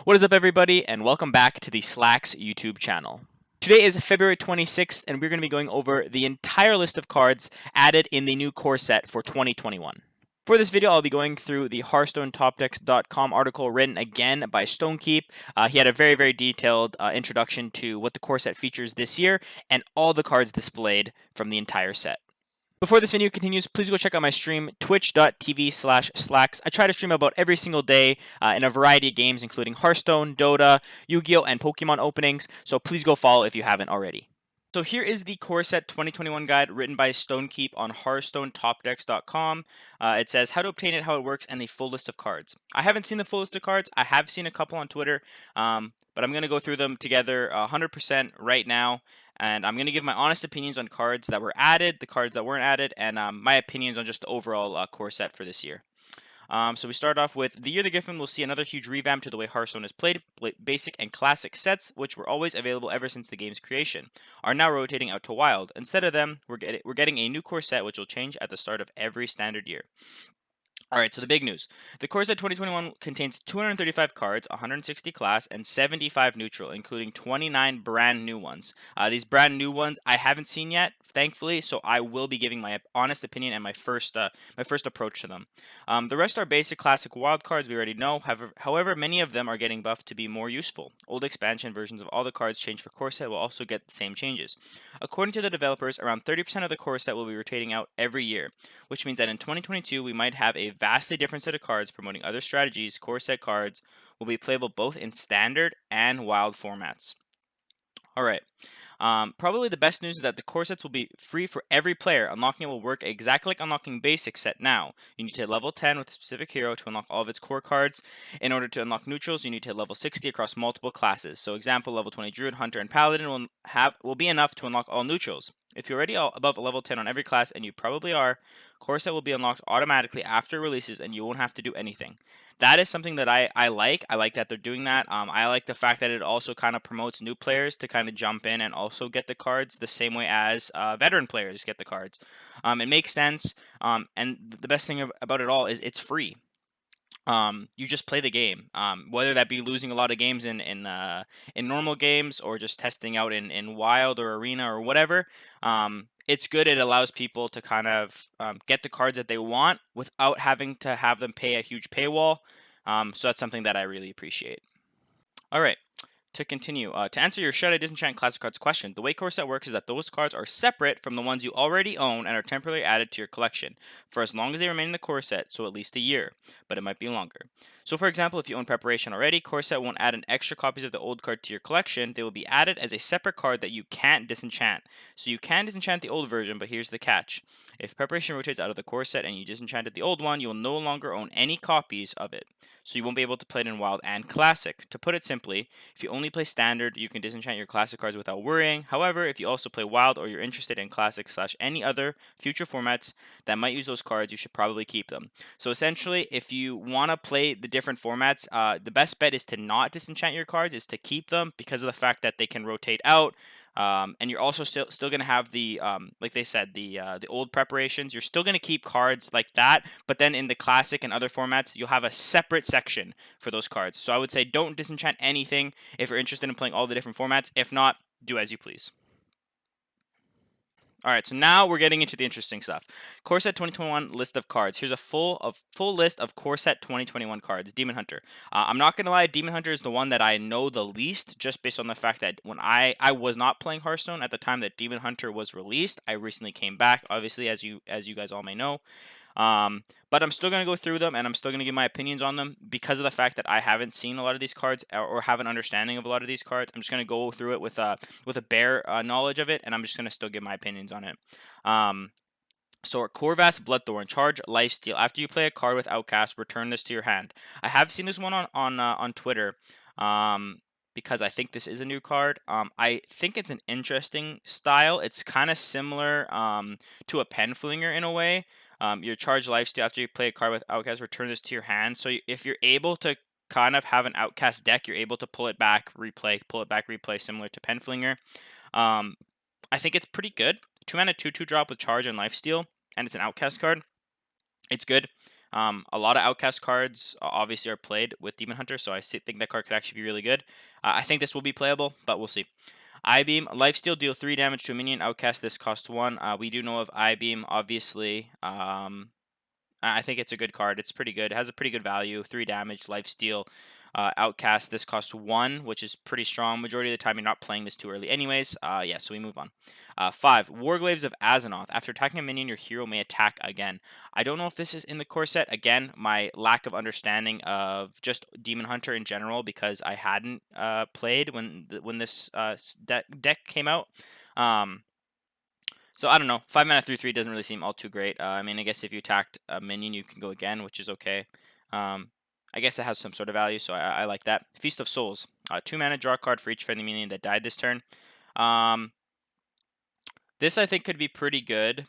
What is up, everybody, and welcome back to the Slakks YouTube channel. Today is February 26th, and we're going to be going over the entire list of cards added in the new core set for 2021. For this video, I'll be going through the HearthstoneTopDecks.com article written again by Stonekeep. He had a very detailed introduction to what the core set features this year and all the cards displayed from the entire set. Before this video continues, please go check out my stream, twitch.tv/slacks. I try to stream about every single day in a variety of games, including Hearthstone, Dota, Yu-Gi-Oh, and Pokemon openings, so please go follow if you haven't already. So here is the Core Set 2021 guide written by Stonekeep on HearthstoneTopDecks.com. It says how to obtain it, how it works, and the full list of cards. I haven't seen the full list of cards. I have seen a couple on Twitter, but I'm going to go through them together 100% right now. And I'm going to give my honest opinions on cards that were added, the cards that weren't added, and my opinions on just the overall core set for this year. So we start off with the Year the Giffen will see another huge revamp to the way Hearthstone is played. Basic and classic sets, which were always available ever since the game's creation, are now rotating out to Wild. Instead of them, we're getting a new core set which will change at the start of every standard year. Alright, so the big news. The core set 2021 contains 235 cards, 160 class, and 75 neutral, including 29 brand new ones. These brand new ones I haven't seen yet, thankfully, so I will be giving my honest opinion and my first approach to them. The rest are basic classic wild cards we already know, however, many of them are getting buffed to be more useful. Old expansion versions of all the cards changed for core set will also get the same changes. According to the developers, around 30% of the core set will be rotating out every year, which means that in 2022 we might have a vastly different set of cards promoting other strategies. Core set cards will be playable both in standard and wild formats. Alright. Probably the best news is that the core sets will be free for every player. Unlocking it will work exactly like unlocking basic set now. You need to hit level 10 with a specific hero to unlock all of its core cards. In order to unlock neutrals, you need to hit level 60 across multiple classes. So example, level 20 Druid, Hunter, and Paladin will be enough to unlock all neutrals. If you're already above level 10 on every class, and you probably are, core set will be unlocked automatically after it releases and you won't have to do anything. That is something that I like. I like that they're doing that. I like the fact that it also kind of promotes new players to kind of jump in and also get the cards the same way as veteran players get the cards. It makes sense, and the best thing about it all is it's free. You just play the game, whether that be losing a lot of games in normal games or just testing out in wild or arena or whatever. It's good. It allows people to kind of get the cards that they want without having to have them pay a huge paywall. So that's something that I really appreciate. All right. To continue, to answer your should I disenchant classic cards question, the way core set works is that those cards are separate from the ones you already own and are temporarily added to your collection for as long as they remain in the core set, so at least a year, but it might be longer. So for example, if you own preparation already, core set won't add an extra copies of the old card to your collection. They will be added as a separate card that you can't disenchant. So you can disenchant the old version, but here's the catch. If preparation rotates out of the core set and you disenchanted the old one, you will no longer own any copies of it. So you won't be able to play it in wild and classic. To put it simply, if you only play standard, you can disenchant your classic cards without worrying. However, if you also play wild or you're interested in classic / any other future formats that might use those cards, you should probably keep them. So essentially, if you want to play the different formats, the best bet is to not disenchant your cards, is to keep them because of the fact that they can rotate out. And you're also still going to have the like they said, the old preparations. You're still going to keep cards like that, but then in the classic and other formats, you'll have a separate section for those cards. So I would say don't disenchant anything if you're interested in playing all the different formats. If not, do as you please. All right, so now we're getting into the interesting stuff. Core Set 2021 list of cards. Here's a full list of Core Set 2021 cards. Demon Hunter. I'm not gonna lie, Demon Hunter is the one that I know the least, just based on the fact that when I was not playing Hearthstone at the time that Demon Hunter was released. I recently came back, obviously, as you guys all may know. But I'm still going to go through them and I'm still going to give my opinions on them because of the fact that I haven't seen a lot of these cards or have an understanding of a lot of these cards. I'm just going to go through it with a bare knowledge of it, and I'm just going to still give my opinions on it. So Corvus Bloodthorn, charge lifesteal. After you play a card with Outcast, return this to your hand. I have seen this one on Twitter. Because I think this is a new card. I think it's an interesting style. It's kind of similar to a pen flinger in a way. Your charge lifesteal after you play a card with Outcast, return this to your hand. So if you're able to kind of have an Outcast deck, you're able to pull it back, replay, similar to pen flinger. I think it's pretty good. 2 mana 2/2 drop with charge and lifesteal, and it's an Outcast card. It's good. A lot of Outcast cards obviously are played with Demon Hunter, so I think that card could actually be really good. I think this will be playable, but we'll see. I-Beam, Lifesteal, deal 3 damage to a minion. Outcast, this costs 1. We do know of I-Beam, obviously. I think it's a good card. It's pretty good. It has a pretty good value. 3 damage, lifesteal. Outcast, this costs 1, which is pretty strong. Majority of the time, you're not playing this too early anyways. Yeah, so we move on. 5. Warglaves of Azzinoth. After attacking a minion, your hero may attack again. I don't know if this is in the core set. Again, my lack of understanding of just Demon Hunter in general, because I hadn't played when this deck came out. So I don't know. 5 mana 3/3 doesn't really seem all too great. I mean, I guess if you attacked a minion, you can go again, which is okay. I guess it has some sort of value, so I like that. Feast of Souls. 2 mana, draw a card for each friendly minion that died this turn. This I think could be pretty good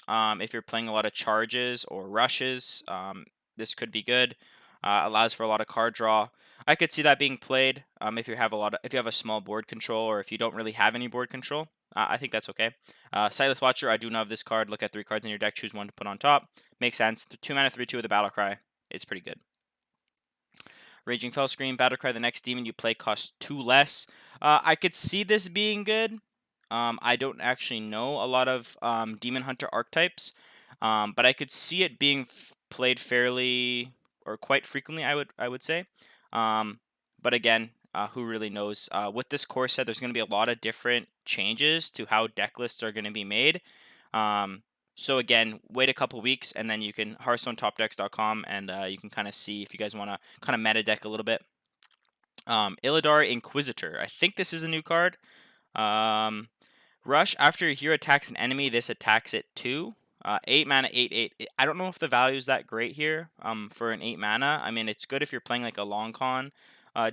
if you're playing a lot of charges or rushes. This could be good. Allows for a lot of card draw. I could see that being played if you have a small board control, or if you don't really have any board control. I think that's okay. Sightless Watcher, I do know of this card. Look at 3 cards in your deck, choose one to put on top. Makes sense. 2 mana 3/2 with the Battle Cry. It's pretty good. Raging Fellscream, Battle Cry, the next demon you play costs 2 less. I could see this being good. I don't actually know a lot of Demon Hunter archetypes, but I could see it being played fairly or quite frequently. I would say, but again, who really knows? With this core set, there's going to be a lot of different changes to how deck lists are going to be made. So again, wait a couple weeks, and then you can HearthstoneTopDecks.com, and you can kind of see if you guys want to kind of meta deck a little bit. Illidar Inquisitor. I think this is a new card. Rush, after your hero attacks an enemy, this attacks it too. 8 mana, 8/8. I don't know if the value is that great here for an 8 mana. I mean, it's good if you're playing like a long con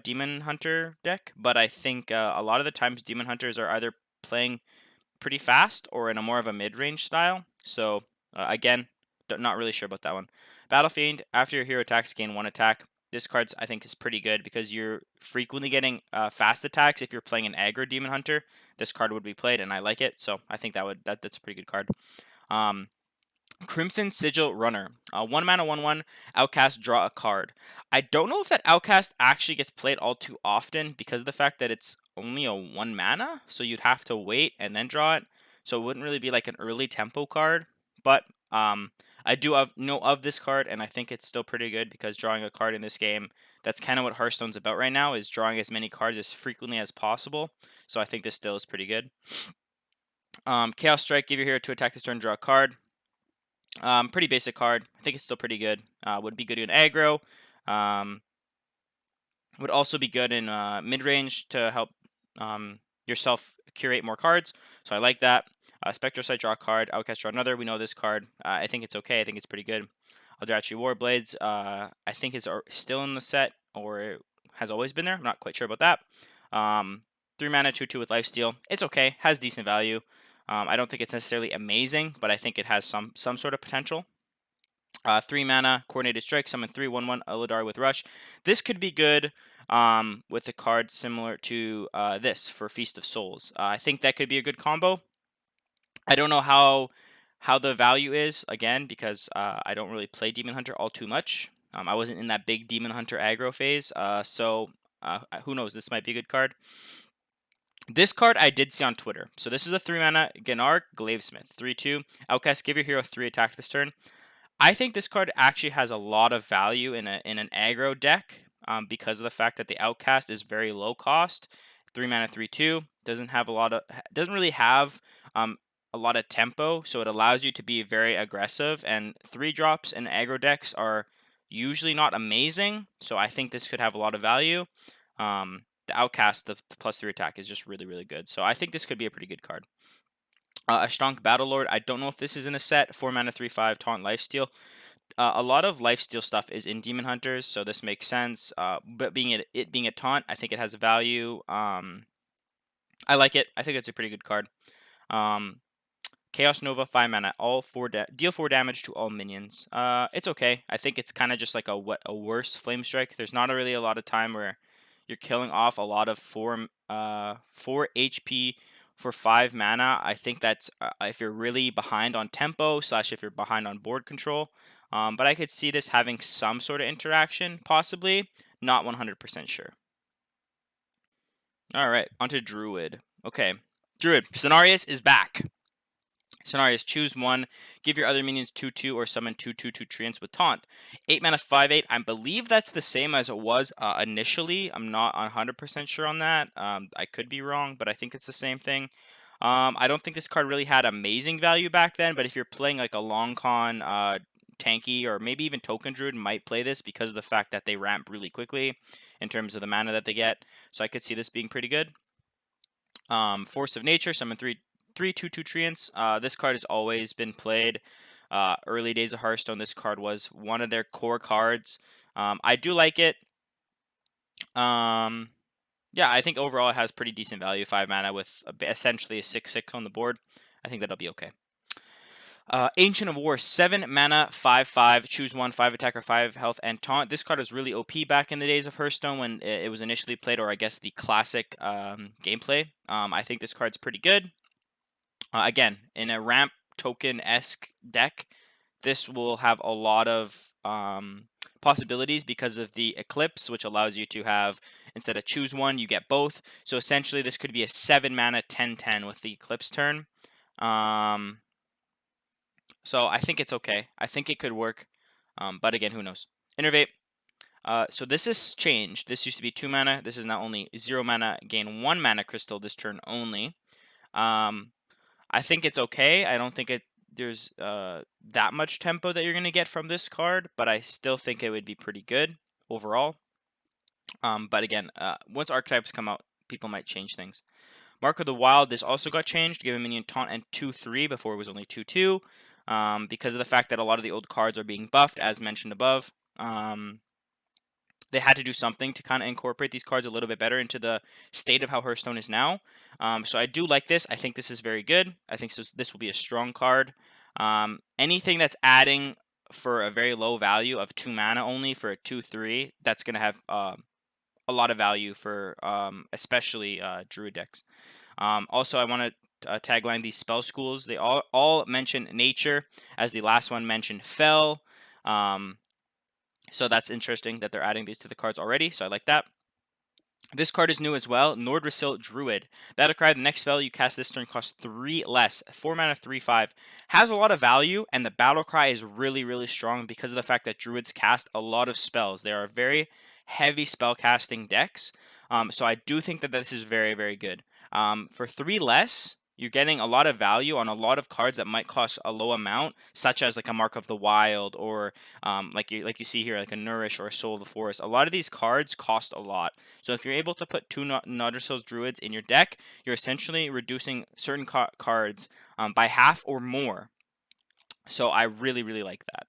Demon Hunter deck, but I think a lot of the times Demon Hunters are either playing pretty fast or in a more of a mid-range style. So again, not really sure about that one. Battle Fiend, after your hero attacks, gain 1 attack. This card I think is pretty good because you're frequently getting fast attacks. If you're playing an aggro Demon Hunter, this card would be played, and I like it. So I think that's a pretty good card. Crimson Sigil Runner. 1 mana, 1/1. Outcast, draw a card. I don't know if that Outcast actually gets played all too often because of the fact that it's only a 1 mana, so you'd have to wait and then draw it. So it wouldn't really be like an early tempo card. But I do know of this card, and I think it's still pretty good because drawing a card in this game, that's kind of what Hearthstone's about right now, is drawing as many cards as frequently as possible. So I think this still is pretty good. Chaos Strike, give your hero to attack this turn, draw a card. Pretty basic card. I think it's still pretty good. Would be good in aggro. Would also be good in mid-range to help yourself curate more cards. So I like that. Spectral Sight, draw a card. Outcast, draw another. We know this card. I think it's okay. I think it's pretty good. Eldrachi Warblades, I think is still in the set, or has always been there. I'm not quite sure about that. 3 mana, 2/2 with Lifesteal. It's okay. Has decent value. I don't think it's necessarily amazing, but I think it has some sort of potential. 3 mana, Coordinated Strike, summon 3/1/1 Illidar with Rush. This could be good with a card similar to this for Feast of Souls. I think that could be a good combo. I don't know how the value is, again, because I don't really play Demon Hunter all too much. I wasn't in that big Demon Hunter aggro phase, so who knows? This might be a good card. This card I did see on Twitter. So this is a 3 mana Gennard Glavesmith. 3/2. Outcast, give your hero 3 attack this turn. I think this card actually has a lot of value in an aggro deck because of the fact that the Outcast is very low cost. 3 mana, 3/2. Doesn't really have a lot of tempo, so it allows you to be very aggressive. And 3 drops in aggro decks are usually not amazing, so I think this could have a lot of value. The Outcast, the +3 attack is just really, really good. So I think this could be a pretty good card. Ashtonk Battlelord, I don't know if this is in a set. 4 mana, 3/5, Taunt, Lifesteal. A lot of Lifesteal stuff is in Demon Hunters, so this makes sense. But being a Taunt, I think it has value. I like it. I think it's a pretty good card. Chaos Nova, 5 mana, deal 4 damage to all minions. It's okay. I think it's kind of just like a worse Flame Strike. There's not really a lot of time where you're killing off a lot of 4 HP for 5 mana. I think that's if you're really behind on tempo / if you're behind on board control. But I could see this having some sort of interaction, possibly. Not 100% sure. All right, onto Druid. Okay, Druid. Cenarius is back. Cenarius, choose one. Give your other minions 2/2 or summon 2/2 treants with taunt. 8 mana 5/8. I believe that's the same as it was initially. I'm not 100% sure on that. I could be wrong, but I think it's the same thing. I don't think this card really had amazing value back then, but if you're playing like a long con tanky or maybe even token druid might play this because of the fact that they ramp really quickly in terms of the mana that they get. So I could see this being pretty good. Force of Nature, summon 3/2 treants. This card has always been played. Early days of Hearthstone, this card was one of their core cards. I do like it. Yeah, I think overall it has pretty decent value. 5 mana with essentially a 6/6 on the board. I think that'll be okay. Ancient of War, 7 mana, 5/5. Choose one, 5 attacker, 5 health, and taunt. This card was really OP back in the days of Hearthstone when it was initially played, or I guess the classic gameplay. I think this card's pretty good. Again, in a ramp token-esque deck, this will have a lot of possibilities because of the Eclipse, which allows you to have, instead of choose one, you get both. So essentially, this could be a 7 mana 10/10 with the Eclipse turn. So I think it's okay. I think it could work. But again, who knows? Innervate. So this has changed. This used to be 2 mana. This is now only 0 mana. Gain 1 mana crystal this turn only. I think it's okay. I don't think there's that much tempo that you're going to get from this card, but I still think it would be pretty good overall. But again, once archetypes come out, people might change things. Mark of the Wild, this also got changed, give a minion taunt and 2/3 before it was only 2/2. Because of the fact that a lot of the old cards are being buffed, as mentioned above. They had to do something to kind of incorporate these cards a little bit better into the state of how Hearthstone is now. So I do like this. I think this is very good. I think this will be a strong card. Anything that's adding for a very low value of 2 mana only for a 2/3, that's going to have a lot of value for especially Druid decks. Also, I want to tagline these spell schools. They all mention nature, as the last one mentioned fell. So that's interesting that they're adding these to the cards already. So I like that. This card is new as well. Nordrassil Druid. Battlecry, the next spell you cast this turn costs 3 less. 4 mana, 3/5. Has a lot of value, and the Battlecry is really, really strong because of the fact that Druids cast a lot of spells. They are very heavy spell casting decks. So I do think that this is very, very good. For 3 less, you're getting a lot of value on a lot of cards that might cost a low amount, such as like a Mark of the Wild or like you see here, like a Nourish or a Soul of the Forest. A lot of these cards cost a lot. So if you're able to put 2 Nordrassil Druids in your deck, you're essentially reducing certain cards by half or more. So I really, really like that.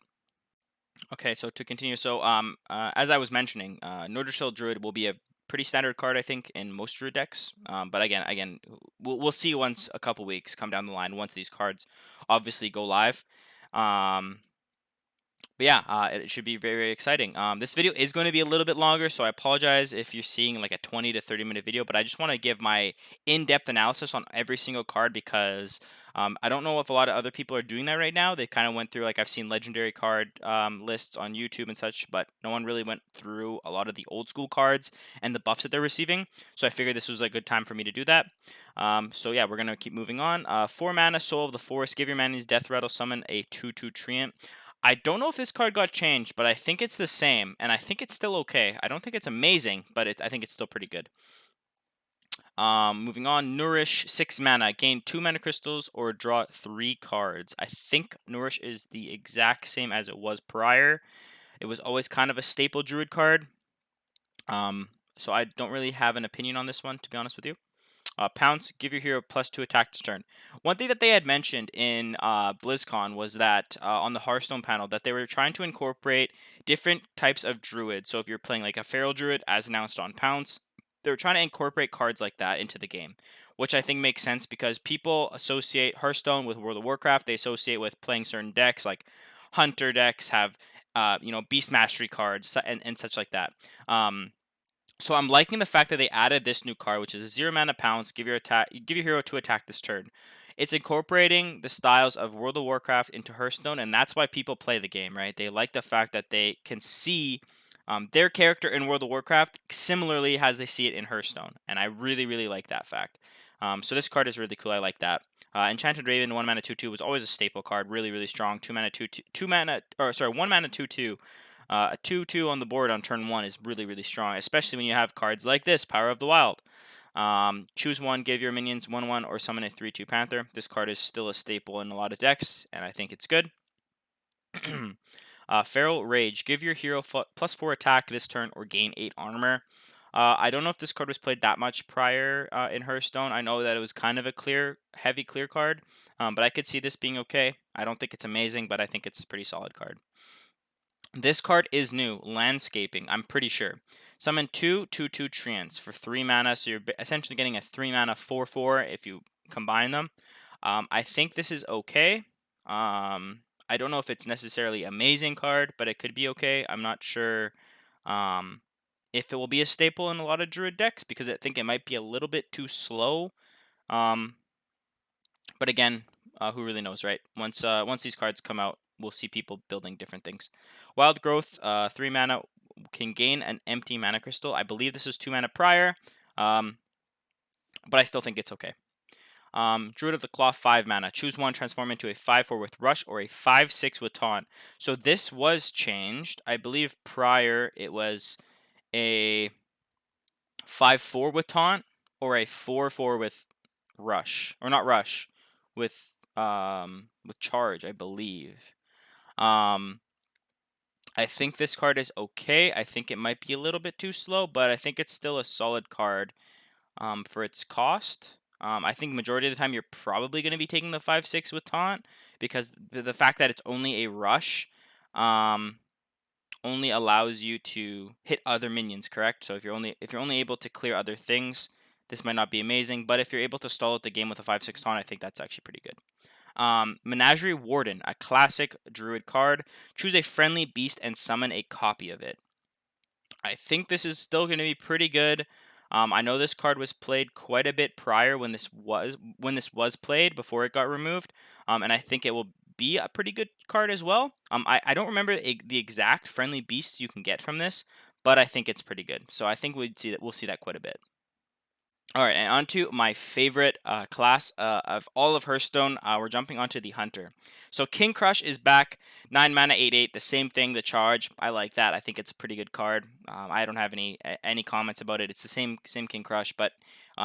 Okay, so to continue, so as I was mentioning, Nordrassil Druid will be a pretty standard card, I think, in most Druid decks. But again, we'll see once a couple weeks come down the line once these cards obviously go live. But yeah, it should be very, very exciting. This video is going to be a little bit longer, so I apologize if you're seeing like a 20 to 30 minute video, but I just want to give my in-depth analysis on every single card because I don't know if a lot of other people are doing that right now. They kind of went through, like I've seen legendary card lists on YouTube and such, but no one really went through a lot of the old school cards and the buffs that they're receiving. So I figured this was a good time for me to do that. So yeah, we're going to keep moving on. 4 mana, Soul of the Forest. Give your minions Death Rattle, summon a 2/2 Treant. I don't know if this card got changed, but I think it's the same, and I think it's still okay. I don't think it's amazing, but I think it's still pretty good. Moving on, Nourish, 6 mana. Gain 2 mana crystals or draw 3 cards. I think Nourish is the exact same as it was prior. It was always kind of a staple Druid card. So I don't really have an opinion on this one, to be honest with you. Pounce, give your hero +2 attack this turn. One thing that they had mentioned in BlizzCon was that on the Hearthstone panel that they were trying to incorporate different types of druids. So if you're playing like a feral druid, as announced on Pounce, they were trying to incorporate cards like that into the game, which I think makes sense because people associate Hearthstone with World of Warcraft. They associate with playing certain decks, like Hunter decks have Beast Mastery cards and such like that. So I'm liking the fact that they added this new card, which is a 0 mana pounce. Give your hero to attack this turn. It's incorporating the styles of World of Warcraft into Hearthstone, and that's why people play the game, right? They like the fact that they can see their character in World of Warcraft similarly as they see it in Hearthstone, and I really, really like that fact. So this card is really cool. I like that. Enchanted Raven, 1 mana 2/2 was always a staple card. Really, really strong. 2 mana 2/2, 2 mana, or sorry, 1 mana 2/2. A 2/2 on the board on turn 1 is really, really strong, especially when you have cards like this, Power of the Wild. Choose one, give your minions 1/1, or summon a 3/2 Panther. This card is still a staple in a lot of decks, and I think it's good. Feral Rage, give your hero +4 attack this turn or gain 8 armor. I don't know if this card was played that much prior in Hearthstone. I know that it was kind of a heavy clear card, but I could see this being okay. I don't think it's amazing, but I think it's a pretty solid card. This card is new, Landscaping, I'm pretty sure. Summon 2/2/2 Treants for 3 mana, so you're essentially getting a 3 mana 4/4 if you combine them. I think this is okay. I don't know if it's necessarily amazing card, but it could be okay. I'm not sure if it will be a staple in a lot of Druid decks because I think it might be a little bit too slow. But again, who really knows, right? Once these cards come out, we'll see people building different things. Wild Growth, 3 mana, can gain an empty mana crystal. I believe this was 2 mana prior, but I still think it's okay. Druid of the Claw, 5 mana. Choose one, transform into a 5/4 with Rush or a 5/6 with Taunt. So this was changed. I believe prior it was a 5/4 with Taunt or a 4/4 with Rush, or not Rush, with Charge, I believe. I think this card is okay. I think it might be a little bit too slow, but I think it's still a solid card for its cost. I think majority of the time you're probably going to be taking the 5/6 with Taunt because the fact that it's only a Rush only allows you to hit other minions, correct? So if you're only able to clear other things, this might not be amazing. But if you're able to stall out the game with a 5/6 Taunt, I think that's actually pretty good. Menagerie Warden, a classic Druid card. Choose a friendly beast and summon a copy of it. I think this is still going to be pretty good. I know this card was played quite a bit prior when this was played before it got removed, and I think it will be a pretty good card as well. I don't remember the exact friendly beasts you can get from this, but I think it's pretty good. So I think we'll see that quite a bit. All right, and on to my favorite class of all of Hearthstone. We're jumping onto the Hunter. So King Crush is back, 9 mana, 8/8, the same thing, the charge. I like that. I think it's a pretty good card. I don't have any comments about it. It's the same King Crush, but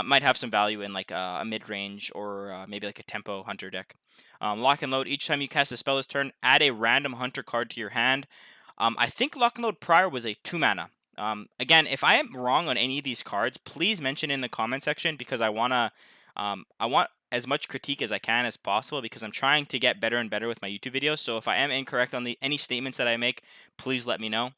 might have some value in like a mid range or maybe like a tempo Hunter deck. Lock and Load. Each time you cast a spell this turn, add a random Hunter card to your hand. I think Lock and Load prior was a 2 mana. Again, if I am wrong on any of these cards, please mention in the comment section because I want as much critique as I can as possible because I'm trying to get better and better with my YouTube videos. So if I am incorrect on any statements that I make, please let me know.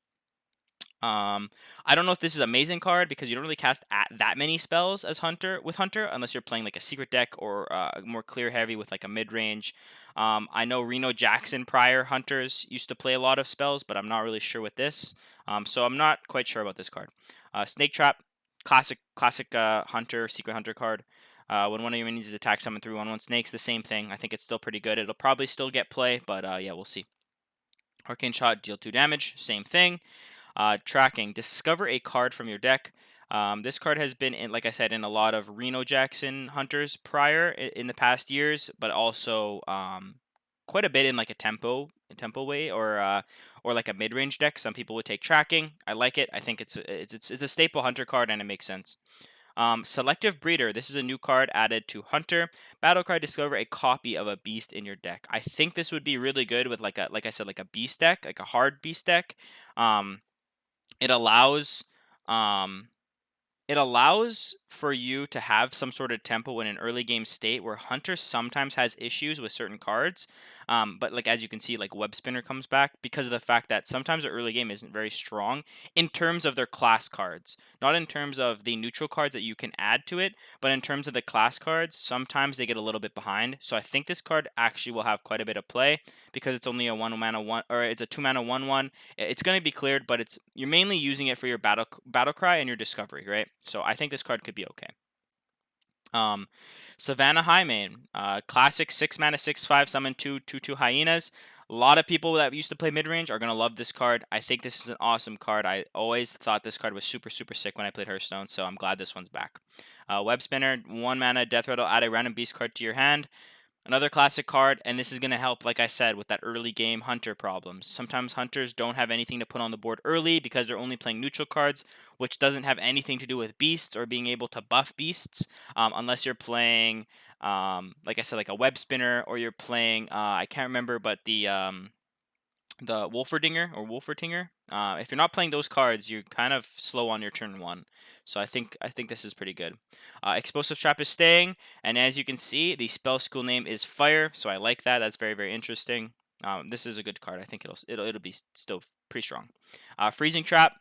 I don't know if this is an amazing card because you don't really cast that many spells as Hunter unless you're playing like a secret deck or more clear heavy with like a mid range. I know Reno Jackson prior Hunters used to play a lot of spells, but I'm not really sure with this. So I'm not quite sure about this card. Snake Trap, classic Hunter, secret Hunter card. When one of your minions is attacked, summon 3/1/1 snakes. The same thing. I think it's still pretty good. It'll probably still get play, but yeah, we'll see. Arcane Shot, deal 2 damage. Same thing. Tracking, discover a card from your deck. This card has been in, like I said, in a lot of Reno Jackson Hunters prior in the past years, but also quite a bit in like a tempo way or like a mid range deck. Some people would take Tracking. I like it. I think it's a staple Hunter card and it makes sense. Selective Breeder. This is a new card added to Hunter. Battle card. Discover a copy of a beast in your deck. I think this would be really good with like I said, like a beast deck, like a hard beast deck. It allows for you to have some sort of tempo in an early game state where Hunter sometimes has issues with certain cards. But like as you can see, like Web Spinner comes back because of the fact that sometimes the early game isn't very strong in terms of their class cards, not in terms of the neutral cards that you can add to it, but in terms of the class cards, sometimes they get a little bit behind. So I think this card actually will have quite a bit of play because it's only a 1 mana 1, or it's a 2 mana 1/1. It's going to be cleared, but you're mainly using it for your battle cry and your discovery, right? So I think this card could be okay. Savannah Highmane, classic 6 mana 6/5 summon 2/2 hyenas. A lot of people that used to play mid range are gonna love this card. I think this is an awesome card. I always thought this card was super sick when I played Hearthstone, so I'm glad this one's back. Web Spinner, 1 mana Death Rattle, add a random beast card to your hand. Another classic card, and this is going to help, like I said, with that early game Hunter problems. Sometimes Hunters don't have anything to put on the board early because they're only playing neutral cards, which doesn't have anything to do with beasts or being able to buff beasts, unless you're playing, like I said, like a Web Spinner, or you're playing, I can't remember, but the Wolferdinger or Wolfertinger. If you're not playing those cards, you're kind of slow on your turn 1. So I think this is pretty good. Explosive Trap is staying, and as you can see, the spell school name is Fire. So I like that. That's very interesting. This is a good card. I think it'll be still pretty strong. Freezing Trap.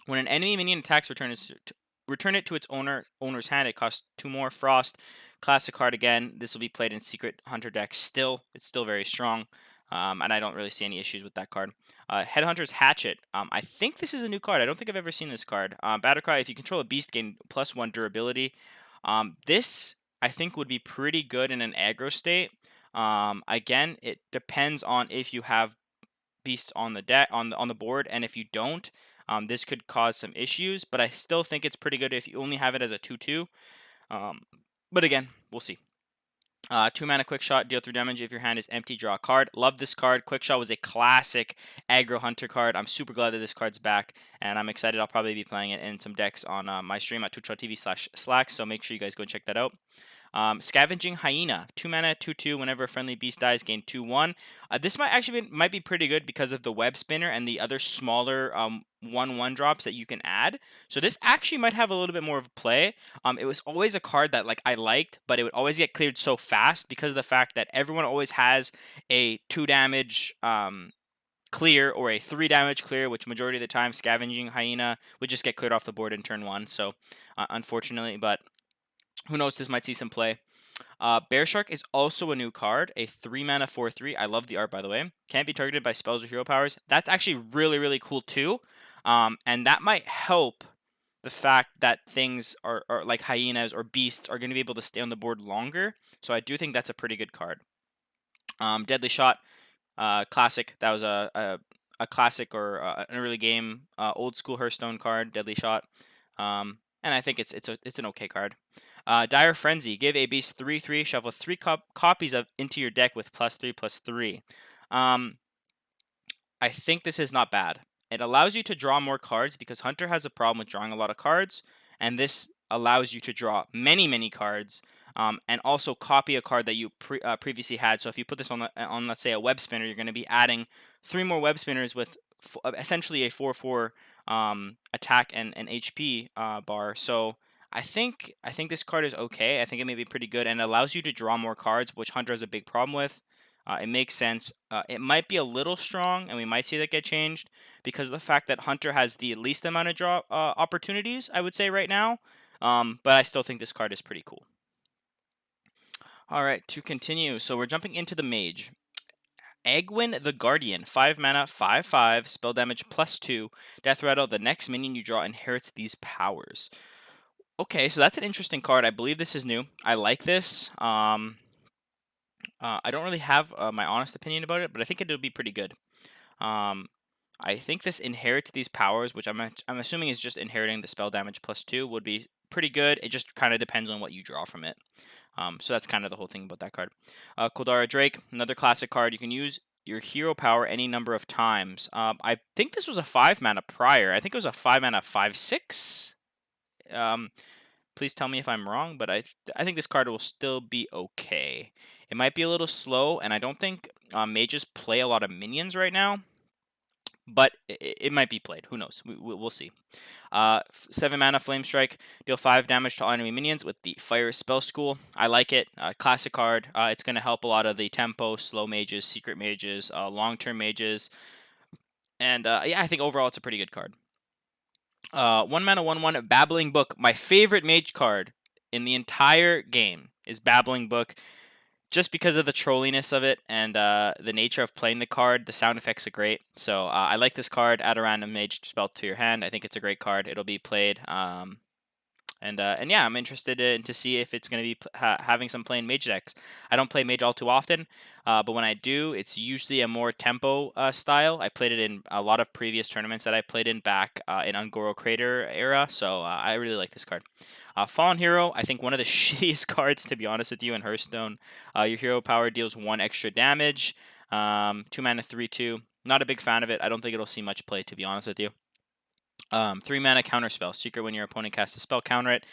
When an enemy minion attacks, return it to its owner's hand. It costs 2 more Frost. Classic card again. This will be played in Secret Hunter decks still. It's still very strong. And I don't really see any issues with that card. Headhunter's Hatchet. I think this is a new card. I don't think I've ever seen this card. Battlecry, if you control a beast, gain +1 durability. This, I think, would be pretty good in an aggro state. Again, it depends on if you have beasts on the deck on the board, and if you don't, this could cause some issues. But I still think it's pretty good if you only have it as a 2/2. But again, we'll see. 2 mana Quick Shot, deal 3 damage if your hand is empty, draw a card. Love this card. Quick Shot was a classic aggro hunter card. I'm super glad that this card's back, and I'm excited. I'll probably be playing it in some decks on my stream at twitch.tv/slacks, so make sure you guys go and check that out. Scavenging Hyena, 2 mana 2/2. Whenever a friendly beast dies, gain 2/1. This might be pretty good because of the Web Spinner and the other smaller 1/1 drops that you can add. So this actually might have a little bit more of a play. It was always a card that like I liked, but it would always get cleared so fast because of the fact that everyone always has a 2 damage clear or a 3 damage clear, which majority of the time Scavenging Hyena would just get cleared off the board in turn 1. So unfortunately, but who knows, this might see some play. Bear Shark is also a new card, a 3 mana 4/3. I love the art, by the way. Can't be targeted by spells or hero powers. That's actually really cool too. And that might help the fact that things are like hyenas or beasts are going to be able to stay on the board longer. So I do think that's a pretty good card. Deadly Shot, classic. That was a classic or an early game old school Hearthstone card. Deadly Shot. And I think it's an okay card. Dire Frenzy. Give a beast 3/3. Shuffle 3 copies of into your deck with +3/+3. I think this is not bad. It allows you to draw more cards because Hunter has a problem with drawing a lot of cards, and this allows you to draw many cards, and also copy a card that you previously had. So if you put this on let's say a Web Spinner, you're going to be adding 3 more Web Spinners with essentially a 4/4 attack and HP bar. So I think this card is okay. I think it may be pretty good and allows you to draw more cards, which Hunter has a big problem with. It makes sense. It might be a little strong, and we might see that get changed because of the fact that Hunter has the least amount of draw opportunities, I would say, right now. But I still think this card is pretty cool. All right, to continue. So we're jumping into the Mage. Egwin the Guardian, 5 mana, 5/5, spell damage +2. Death Rattle, the next minion you draw inherits these powers. Okay, so that's an interesting card. I believe this is new. I like this. I don't really have my honest opinion about it, but I think it'll be pretty good. I think this inherits these powers, which I'm assuming is just inheriting the spell damage +2, would be pretty good. It just kind of depends on what you draw from it. So that's kind of the whole thing about that card. Koldara Drake, another classic card. You can use your hero power any number of times. I think this was a 5 mana prior. I think it was a 5 mana 5/6. Please tell me if I'm wrong, but I think this card will still be okay. It might be a little slow, and I don't think mages play a lot of minions right now. but it might be played. Who knows? We'll see. 7 mana Flame Strike, deal 5 damage to all enemy minions with the Fire Spell School. I like it. Classic card. It's going to help a lot of the tempo, slow mages, secret mages, long-term mages. And yeah, I think overall it's a pretty good card. 1 mana, 1/1, Babbling Book. My favorite mage card in the entire game is Babbling Book, just because of the trolliness of it and the nature of playing the card. The sound effects are great. So I like this card. Add a random mage spell to your hand. I think it's a great card. It'll be played. And yeah, I'm interested to see if it's going to be having some playing mage decks. I don't play mage all too often, but when I do, it's usually a more tempo style. I played it in a lot of previous tournaments that I played in back in Ungoro Crater era, so I really like this card. Fallen Hero, I think one of the shittiest cards, to be honest with you, in Hearthstone. Your hero power deals 1 extra damage, 2 mana, 3/2. Not a big fan of it. I don't think it'll see much play, to be honest with you. 3 mana Counterspell. Secret, when your opponent casts a spell, counter it.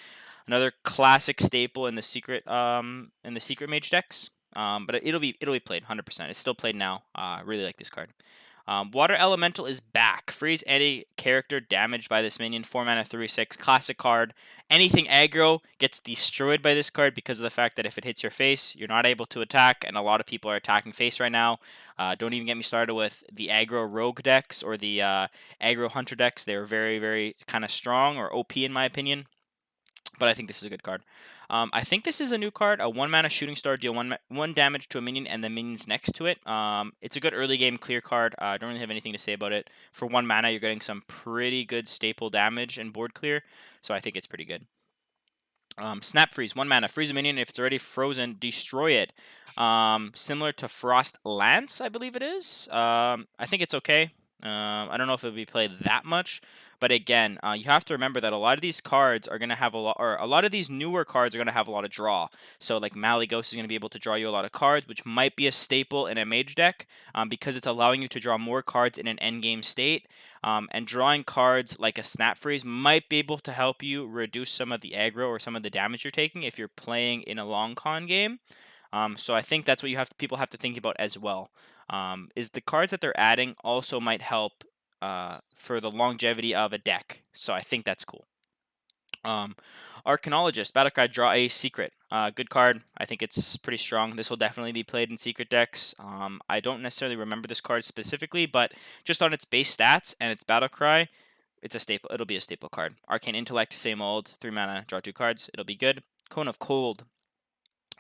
Another classic staple in the secret mage decks. But it'll be played 100%. It's still played now. Really like this card. Water Elemental is back. Freeze any character damaged by this minion. 4 mana, 3/6. Classic card. Anything aggro gets destroyed by this card because of the fact that if it hits your face, you're not able to attack, and a lot of people are attacking face right now. Don't even get me started with the aggro rogue decks or the aggro hunter decks. They're very, very kind of strong or OP in my opinion. But I think this is a good card. I think this is a new card. A 1 mana Shooting Star, deal 1 damage to a minion and the minions next to it. It's a good early game clear card. I don't really have anything to say about it. For 1 mana, you're getting some pretty good staple damage and board clear, so I think it's pretty good. Snap Freeze, 1 mana, freeze a minion. If it's already frozen, destroy it. Similar to Frost Lance, I believe it is. I think it's okay. I don't know if it'll be played that much, but again, you have to remember that a lot of these cards are going to have a lot of these newer cards are going to have a lot of draw. So like Malygos is going to be able to draw you a lot of cards, which might be a staple in a mage deck because it's allowing you to draw more cards in an endgame state. And drawing cards like a Snap Freeze might be able to help you reduce some of the aggro or some of the damage you're taking if you're playing in a long con game. So I think that's what people have to think about as well. Is the cards that they're adding also might help for the longevity of a deck. So I think that's cool. Arcanologist, Battlecry, draw a secret. Good card. I think it's pretty strong. This will definitely be played in secret decks. I don't necessarily remember this card specifically, but just on its base stats and its Battlecry, it's a staple. It'll be a staple card. Arcane Intellect, same old. 3 mana, draw 2 cards. It'll be good. Cone of Cold.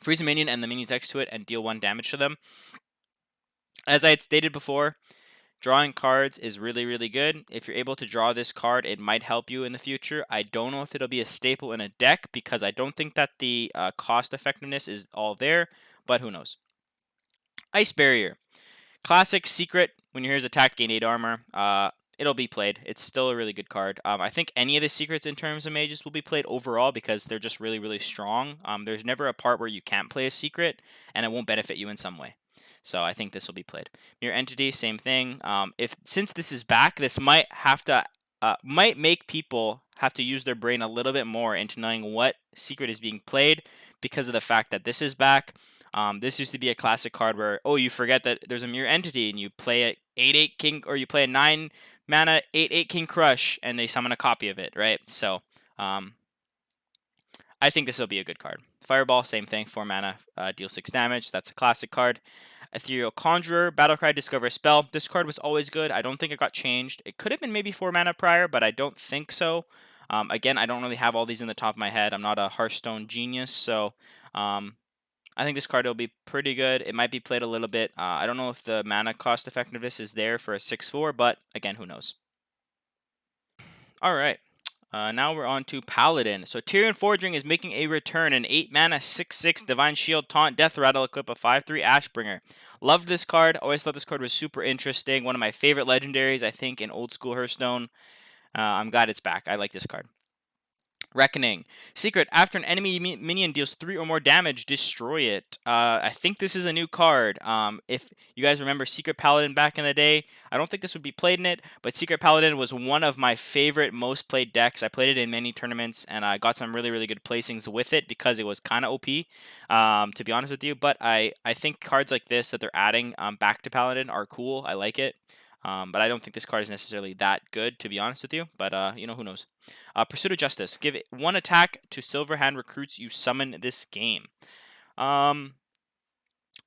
Freeze a minion and the minions next to it and deal 1 damage to them. As I had stated before, drawing cards is really, really good. If you're able to draw this card, it might help you in the future. I don't know if it'll be a staple in a deck because I don't think that the cost effectiveness is all there, but who knows. Ice Barrier. Classic secret. When your heroes attack, gain 8 armor. It'll be played. It's still a really good card. I think any of the secrets in terms of mages will be played overall because they're just really, really strong. There's never a part where you can't play a secret and it won't benefit you in some way. So I think this will be played. Mirror Entity, same thing. Since this is back, this might make people have to use their brain a little bit more into knowing what secret is being played because of the fact that this is back. This used to be a classic card where, you forget that there's a Mirror Entity and you play a 8/8 King, or you play a 9 mana 8/8 King Crush and they summon a copy of it, right? So I think this will be a good card. Fireball, same thing, 4 mana, deal 6 damage. That's a classic card. Ethereal Conjurer, Battlecry, discover a spell. This card was always good. I don't think it got changed. It could have been maybe 4 mana prior, but I don't think so. Again, I don't really have all these in the top of my head. I'm not a Hearthstone genius, so I think this card will be pretty good. It might be played a little bit. I don't know if the mana cost effectiveness is there for a 6/4, but again, who knows. All right. Now we're on to Paladin. So Tyrion Forging is making a return. An 8 mana 6/6 Divine Shield Taunt Death Rattle equip a 5/3 Ashbringer. Loved this card. Always thought this card was super interesting. One of my favorite legendaries, I think, in old school Hearthstone. I'm glad it's back. I like this card. Reckoning. Secret. After an enemy minion deals 3 or more damage, destroy it. I think this is a new card. If you guys remember Secret Paladin back in the day, I don't think this would be played in it, but Secret Paladin was one of my favorite, most played decks. I played it in many tournaments, and I got some really, really good placings with it because it was kind of OP, to be honest with you. But I think cards like this that they're adding back to Paladin are cool. I like it. But I don't think this card is necessarily that good, to be honest with you. But you know, who knows? Pursuit of Justice. Give it 1 attack to Silver Hand recruits you summon this game. Um,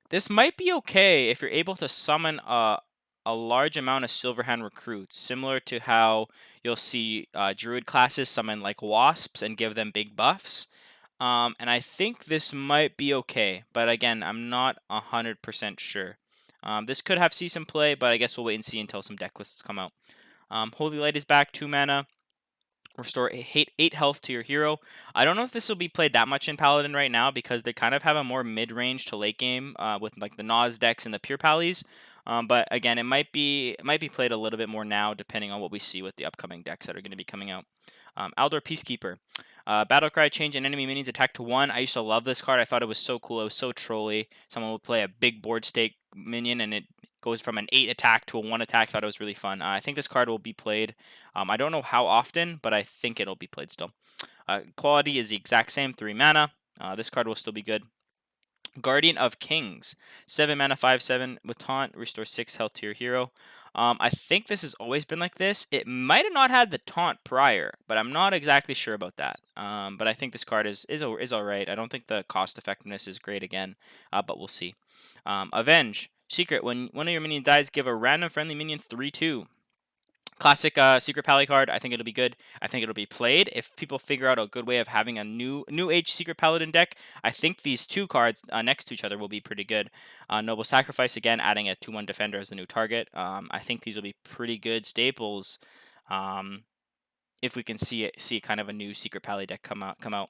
this might be okay if you're able to summon a large amount of Silverhand recruits, similar to how you'll see Druid classes summon like wasps and give them big buffs. And I think this might be okay, but again, I'm not 100% sure. This could have see some play, but I guess we'll wait and see until some deck lists come out. Holy Light is back, 2 mana. Restore 8 health to your hero. I don't know if this will be played that much in Paladin right now because they kind of have a more mid-range to late game with like the Nas decks and the Pure Pallies. But again, it might be played a little bit more now depending on what we see with the upcoming decks that are going to be coming out. Aldor Peacekeeper. Battlecry, change an enemy minion's attack to 1. I used to love this card. I thought it was so cool. It was so trolly. Someone would play a big board stake minion and it goes from an 8 attack to a 1 attack. Thought it was really fun. I think this card will be played. I don't know how often, but I think it'll be played still. Quality is the exact same, 3 mana. This card will still be good. Guardian of Kings, 7 mana, 5/7 with taunt, restore 6 health to your hero. I think this has always been like this. It might have not had the taunt prior, but I'm not exactly sure about that. But I think this card is all right. I don't think the cost effectiveness is great again, but we'll see. Avenge, secret. When one of your minions dies, give a random friendly minion 3/2. Classic Secret Pally card. I think it'll be good. I think it'll be played. If people figure out a good way of having a new age Secret Paladin deck, I think these 2 cards next to each other will be pretty good. Noble Sacrifice, again, adding a 2/1 defender as a new target. I think these will be pretty good staples if we can see kind of a new Secret Pally deck come out.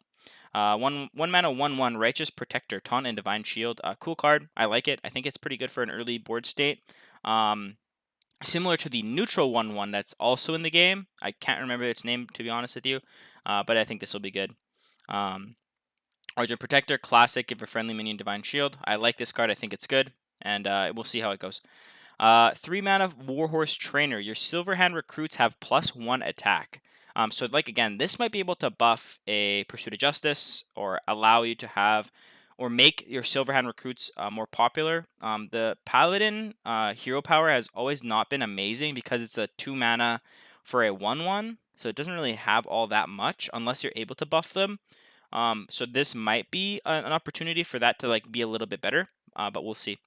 One mana 1/1 Righteous Protector, Taunt and Divine Shield. Cool card. I like it. I think it's pretty good for an early board state. Similar to the neutral 1/1 that's also in the game. I can't remember its name, to be honest with you, but I think this will be good. Argent Protector, classic, give a friendly minion Divine Shield. I like this card. I think it's good, and we'll see how it goes. 3 mana Warhorse Trainer. Your Silverhand recruits have +1 attack. So, like, again, this might be able to buff a Pursuit of Justice or allow you to have or make your Silverhand recruits more popular. The Paladin hero power has always not been amazing because it's a 2 mana for a 1/1, so it doesn't really have all that much unless you're able to buff them. So this might be an opportunity for that to like be a little bit better, but we'll see.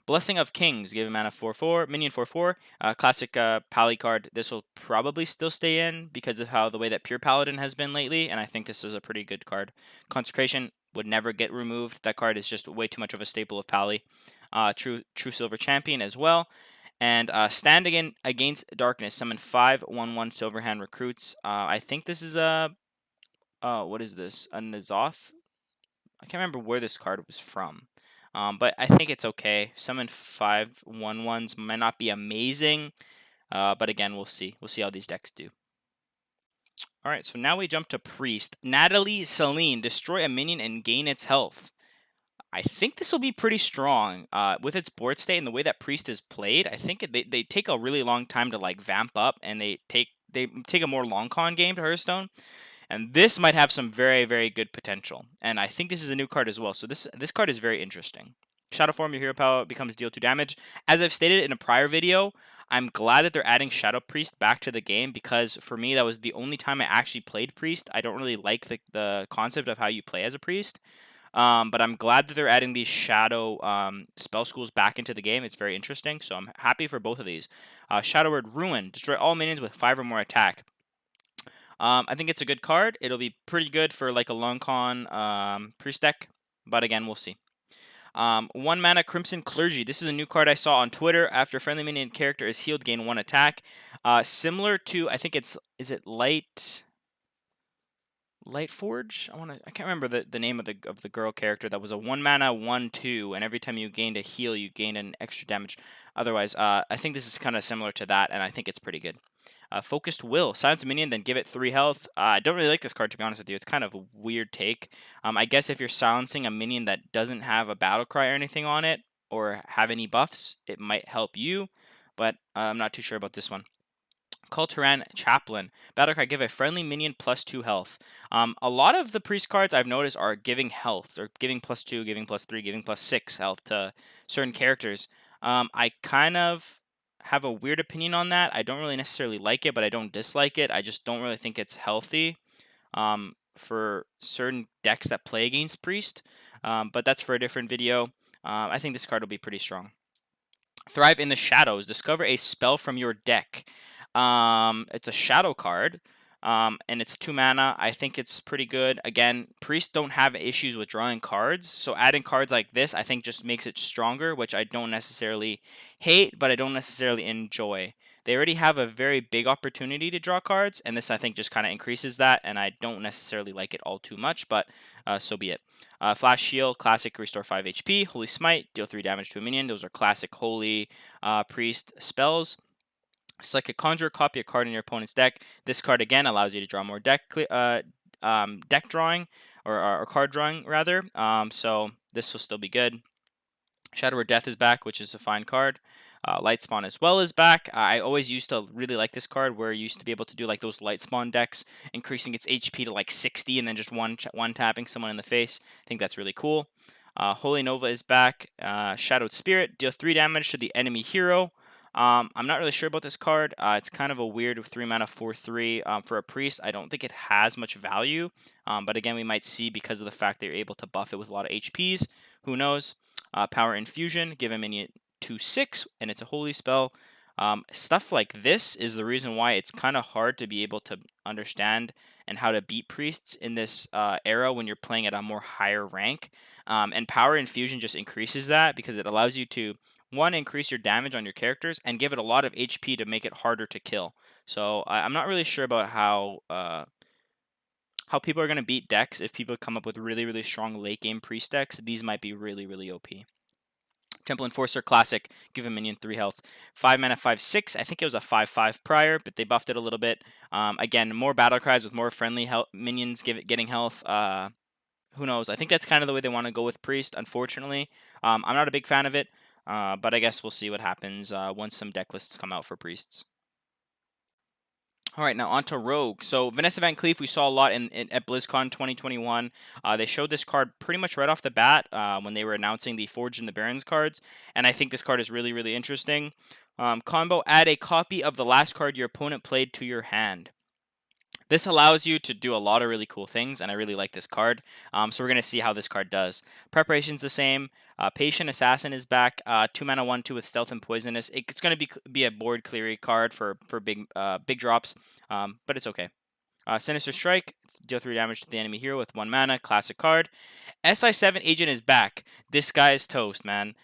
Blessing of Kings, give a mana 4/4, minion 4/4, classic Pally card. This will probably still stay in because of how the way that Pure Paladin has been lately, and I think this is a pretty good card. Consecration would never get removed. That card is just way too much of a staple of Pally. True Silver Champion as well. And stand against darkness. Summon 5/1/1 Silverhand recruits. I think this is a what is this? A Nazoth? I can't remember where this card was from. But I think it's okay. Summon 5/1/1s might not be amazing, but again, we'll see. We'll see how these decks do. All right, so now we jump to Priest. Natalie Celine, destroy a minion and gain its health. I think this will be pretty strong with its board state and the way that Priest is played. I think they take a really long time to like vamp up, and they take a more long con game to Hearthstone. And this might have some very, very good potential. And I think this is a new card as well. So this card is very interesting. Shadow Form, your hero power becomes deal 2 damage. As I've stated in a prior video, I'm glad that they're adding Shadow Priest back to the game because for me, that was the only time I actually played Priest. I don't really like the concept of how you play as a Priest. But I'm glad that they're adding these Shadow spell schools back into the game. It's very interesting. So I'm happy for both of these. Shadow Word Ruin, destroy all minions with 5 or more attack. I think it's a good card. It'll be pretty good for like a long con priest deck, but again, we'll see. 1 mana Crimson Clergy. This is a new card I saw on Twitter. After a friendly minion character is healed, gain 1 attack. Similar to, I think is it Lightforge? I can't remember the name of the girl character that was a 1 mana 1/2, and every time you gained a heal, you gained an extra damage. Otherwise, I think this is kind of similar to that, and I think it's pretty good. Focused Will, silence a minion, then give it 3 health. I don't really like this card, to be honest with you. It's kind of a weird take. I guess if you're silencing a minion that doesn't have a battle cry or anything on it, or have any buffs, it might help you, but I'm not too sure about this one. Kulturan Chaplain. Battlecry, give a friendly minion +2 health. A lot of the priest cards I've noticed are giving health, or giving +2, giving +3, giving +6 health to certain characters. I kind of have a weird opinion on that. I don't really necessarily like it, but I don't dislike it. I just don't really think it's healthy for certain decks that play against Priest. But that's for a different video. I think this card will be pretty strong. Thrive in the Shadows. Discover a spell from your deck. It's a shadow card, and it's 2 mana. I think it's pretty good. Again, priests don't have issues with drawing cards, so adding cards like this, I think, just makes it stronger, which I don't necessarily hate, but I don't necessarily enjoy. They already have a very big opportunity to draw cards, and this, I think, just kind of increases that, and I don't necessarily like it all too much, but so be it. Flash Shield, classic, restore 5 HP. Holy Smite, deal 3 damage to a minion. Those are classic Holy Priest spells. Select a conjure, copy a card in your opponent's deck. This card again allows you to draw more deck drawing or card drawing rather. So this will still be good. Shadow of Death is back, which is a fine card. Light Spawn as well is back. I always used to really like this card, where you used to be able to do like those Light Spawn decks, increasing its HP to like 60 and then just one tapping someone in the face. I think that's really cool. Holy Nova is back. Shadowed Spirit, deal 3 damage to the enemy hero. I'm not really sure about this card. It's kind of a weird 3 mana 4/3 for a priest. I don't think it has much value, but again, we might see because of the fact that you're able to buff it with a lot of HPs. Who knows? Power Infusion, give a minion 2/6, and it's a holy spell. Stuff like this is the reason why it's kind of hard to be able to understand and how to beat priests in this era when you're playing at a more higher rank. And Power Infusion just increases that because it allows you to, one, increase your damage on your characters and give it a lot of HP to make it harder to kill. So I'm not really sure about how people are going to beat decks. If people come up with really, really strong late game priest decks, these might be really, really OP. Temple Enforcer, classic, give a minion 3 health. 5 mana, 5/6. I think it was a 5/5 prior, but they buffed it a little bit. Again, more battle cries with more friendly minions getting health. Who knows? I think that's kind of the way they want to go with Priest, unfortunately. I'm not a big fan of it, but I guess we'll see what happens once some deck lists come out for Priests. All right, now on to Rogue. So Vanessa Van Cleef, we saw a lot at BlizzCon 2021. They showed this card pretty much right off the bat when they were announcing the Forged and the Barons cards, and I think this card is really, really interesting. Combo, add a copy of the last card your opponent played to your hand. This allows you to do a lot of really cool things, and I really like this card. So we're going to see how this card does. Preparation's the same. Patient Assassin is back. 2 mana, 1/2 with Stealth and Poisonous. It's going to be a board cleary card for big drops, but it's okay. Sinister Strike, deal 3 damage to the enemy hero with 1 mana. Classic card. SI7 Agent is back. This guy is toast, man.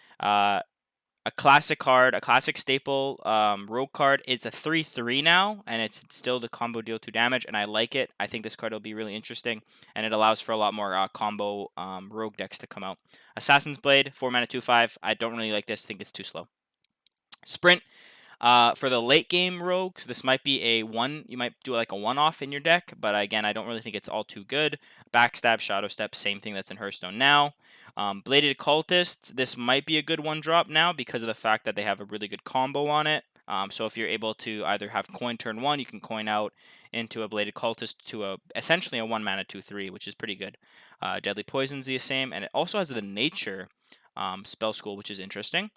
A classic card, a classic staple rogue card. It's a 3/3 now, and it's still the combo deal 2 damage, and I like it. I think this card will be really interesting, and it allows for a lot more combo rogue decks to come out. Assassin's Blade, 4 mana, 2/5. I don't really like this. I think it's too slow. Sprint. For the late game rogues, this might be a one. You might do like a one-off in your deck, but again, I don't really think it's all too good. Backstab, Shadow Step, same thing that's in Hearthstone now. Bladed Cultists, this might be a good one drop now because of the fact that they have a really good combo on it. So if you're able to either have coin turn 1, you can coin out into a Bladed Cultist to essentially a 1 mana 2/3, which is pretty good. Deadly Poison's the same, and it also has the Nature spell school, which is interesting.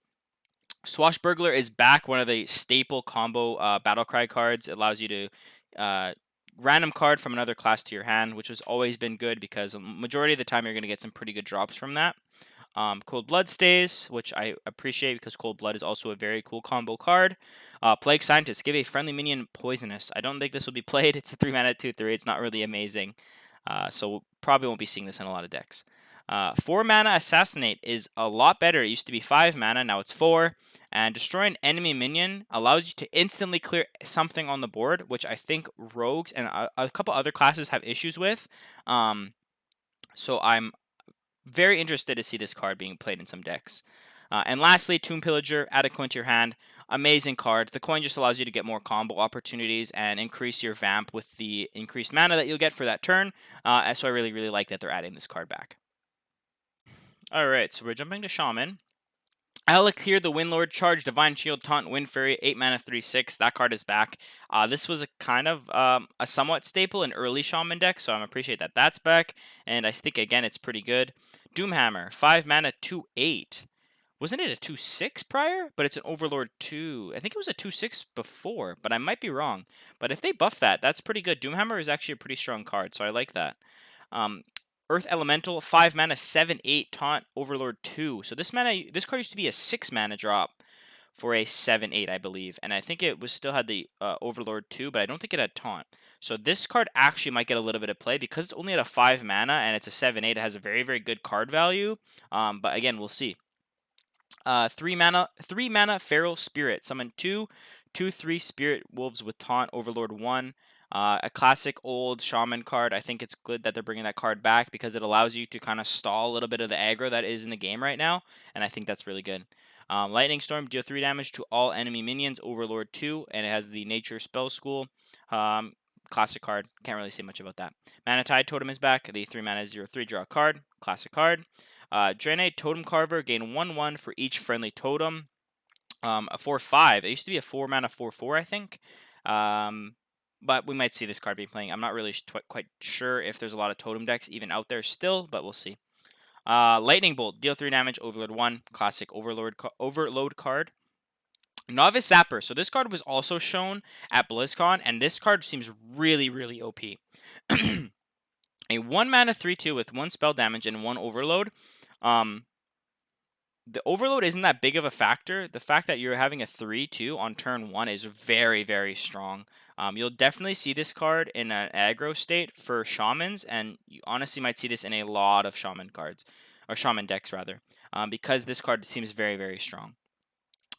Swashbuckler is back, one of the staple combo Battlecry cards. It allows you to random card from another class to your hand, which has always been good because the majority of the time you're going to get some pretty good drops from that. Cold Blood stays, which I appreciate because Cold Blood is also a very cool combo card. Plague Scientist, give a friendly minion Poisonous. I don't think this will be played. It's a 3 mana 2/3. It's not really amazing. So probably won't be seeing this in a lot of decks. 4 mana Assassinate is a lot better. It used to be 5 mana, now it's 4. And destroy an enemy minion allows you to instantly clear something on the board, which I think rogues and a couple other classes have issues with. So I'm very interested to see this card being played in some decks. And lastly, Tomb Pillager, add a coin to your hand. Amazing card. The coin just allows you to get more combo opportunities and increase your vamp with the increased mana that you'll get for that turn. So I really, really like that they're adding this card back. Alright, so we're jumping to Shaman. Alakir the Windlord, charge, Divine Shield, Taunt, Wind Fairy, 8 mana, 3/6. That card is back. This was a kind of a somewhat staple in early Shaman decks, so I appreciate that that's back. And I think, again, it's pretty good. Doomhammer, 5 mana, 2/8. Wasn't it a 2/6 prior? But it's an Overlord 2. I think it was a 2/6 before, but I might be wrong. But if they buff that, that's pretty good. Doomhammer is actually a pretty strong card, so I like that. Um, Earth Elemental, 5 mana, 7/8 taunt Overlord 2. So this card used to be a 6 mana drop for a 7/8, I believe, and I think it was still had the Overlord 2, but I don't think it had taunt. So this card actually might get a little bit of play because it's only at a 5 mana and it's a 7/8. It has a very, very good card value. But again, we'll see. 3 mana Feral Spirit. Summon 2/3 Spirit Wolves with Taunt, Overlord 1. A classic old Shaman card. I think it's good that they're bringing that card back because it allows you to kind of stall a little bit of the aggro that is in the game right now, and I think that's really good. Lightning Storm, deal 3 damage to all enemy minions, Overlord 2, and it has the Nature Spell School. Classic card. Can't really say much about that. Mana Tide Totem is back. The 3 mana 0/3 draw a card. Classic card. Draenei Totem Carver, gain 1/1 for each friendly totem. A 4/5. It used to be a 4 mana 4/4, I think. But we might see this card be playing. I'm not really quite sure if there's a lot of totem decks even out there still, but we'll see. Lightning Bolt, deal 3 damage, Overlord 1. Classic Overload card. Novice Zapper. So this card was also shown at BlizzCon, and this card seems really, really OP. A 1 mana 3/2 with 1 spell damage and 1 overload. The overload isn't that big of a factor. The fact that you're having a 3/2 on turn 1 is very, very strong. You'll definitely see this card in an aggro state for shamans, and you honestly might see this in a lot of shaman cards, or shaman decks rather, because this card seems very, very strong.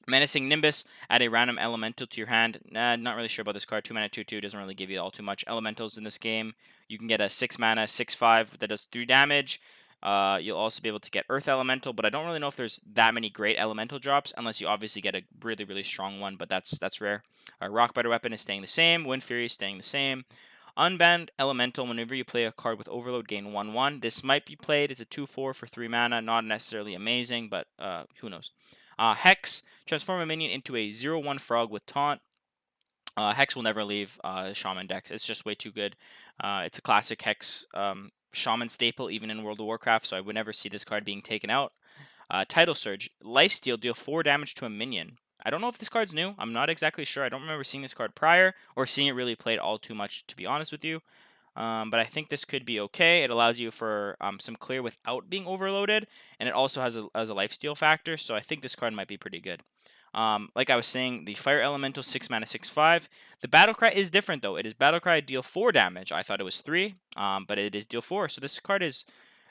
Menacing Nimbus, add a random elemental to your hand. Not really sure about this card. 2 mana 2/2 doesn't really give you all too much elementals in this game. You can get a 6 mana 6/5 that does 3 damage. You'll also be able to get Earth Elemental, but I don't really know if there's that many great elemental drops unless you obviously get a really, really strong one, but that's rare. Rockbiter Weapon is staying the same. Wind Fury is staying the same. Unbanned Elemental, whenever you play a card with Overload, gain 1/1. This might be played. It's a 2/4 for 3 mana. Not necessarily amazing, but who knows. Hex, transform a minion into a 0/1 frog with taunt. Hex will never leave Shaman decks. It's just way too good. It's a classic Hex Shaman staple, even in World of Warcraft, so I would never see this card being taken out. Tidal Surge, Lifesteal, deal 4 damage to a minion. I don't know if this card's new. I'm not exactly sure. I don't remember seeing this card prior or seeing it really played all too much, to be honest with you. But I think this could be okay. It allows you for some clear without being overloaded, and it also has a lifesteal factor, so I think this card might be pretty good. Like I was saying, the Fire Elemental 6 mana 6/5. The Battlecry is different though. It is Battlecry, deal 4 damage. I thought it was 3, but it is deal 4. So this card is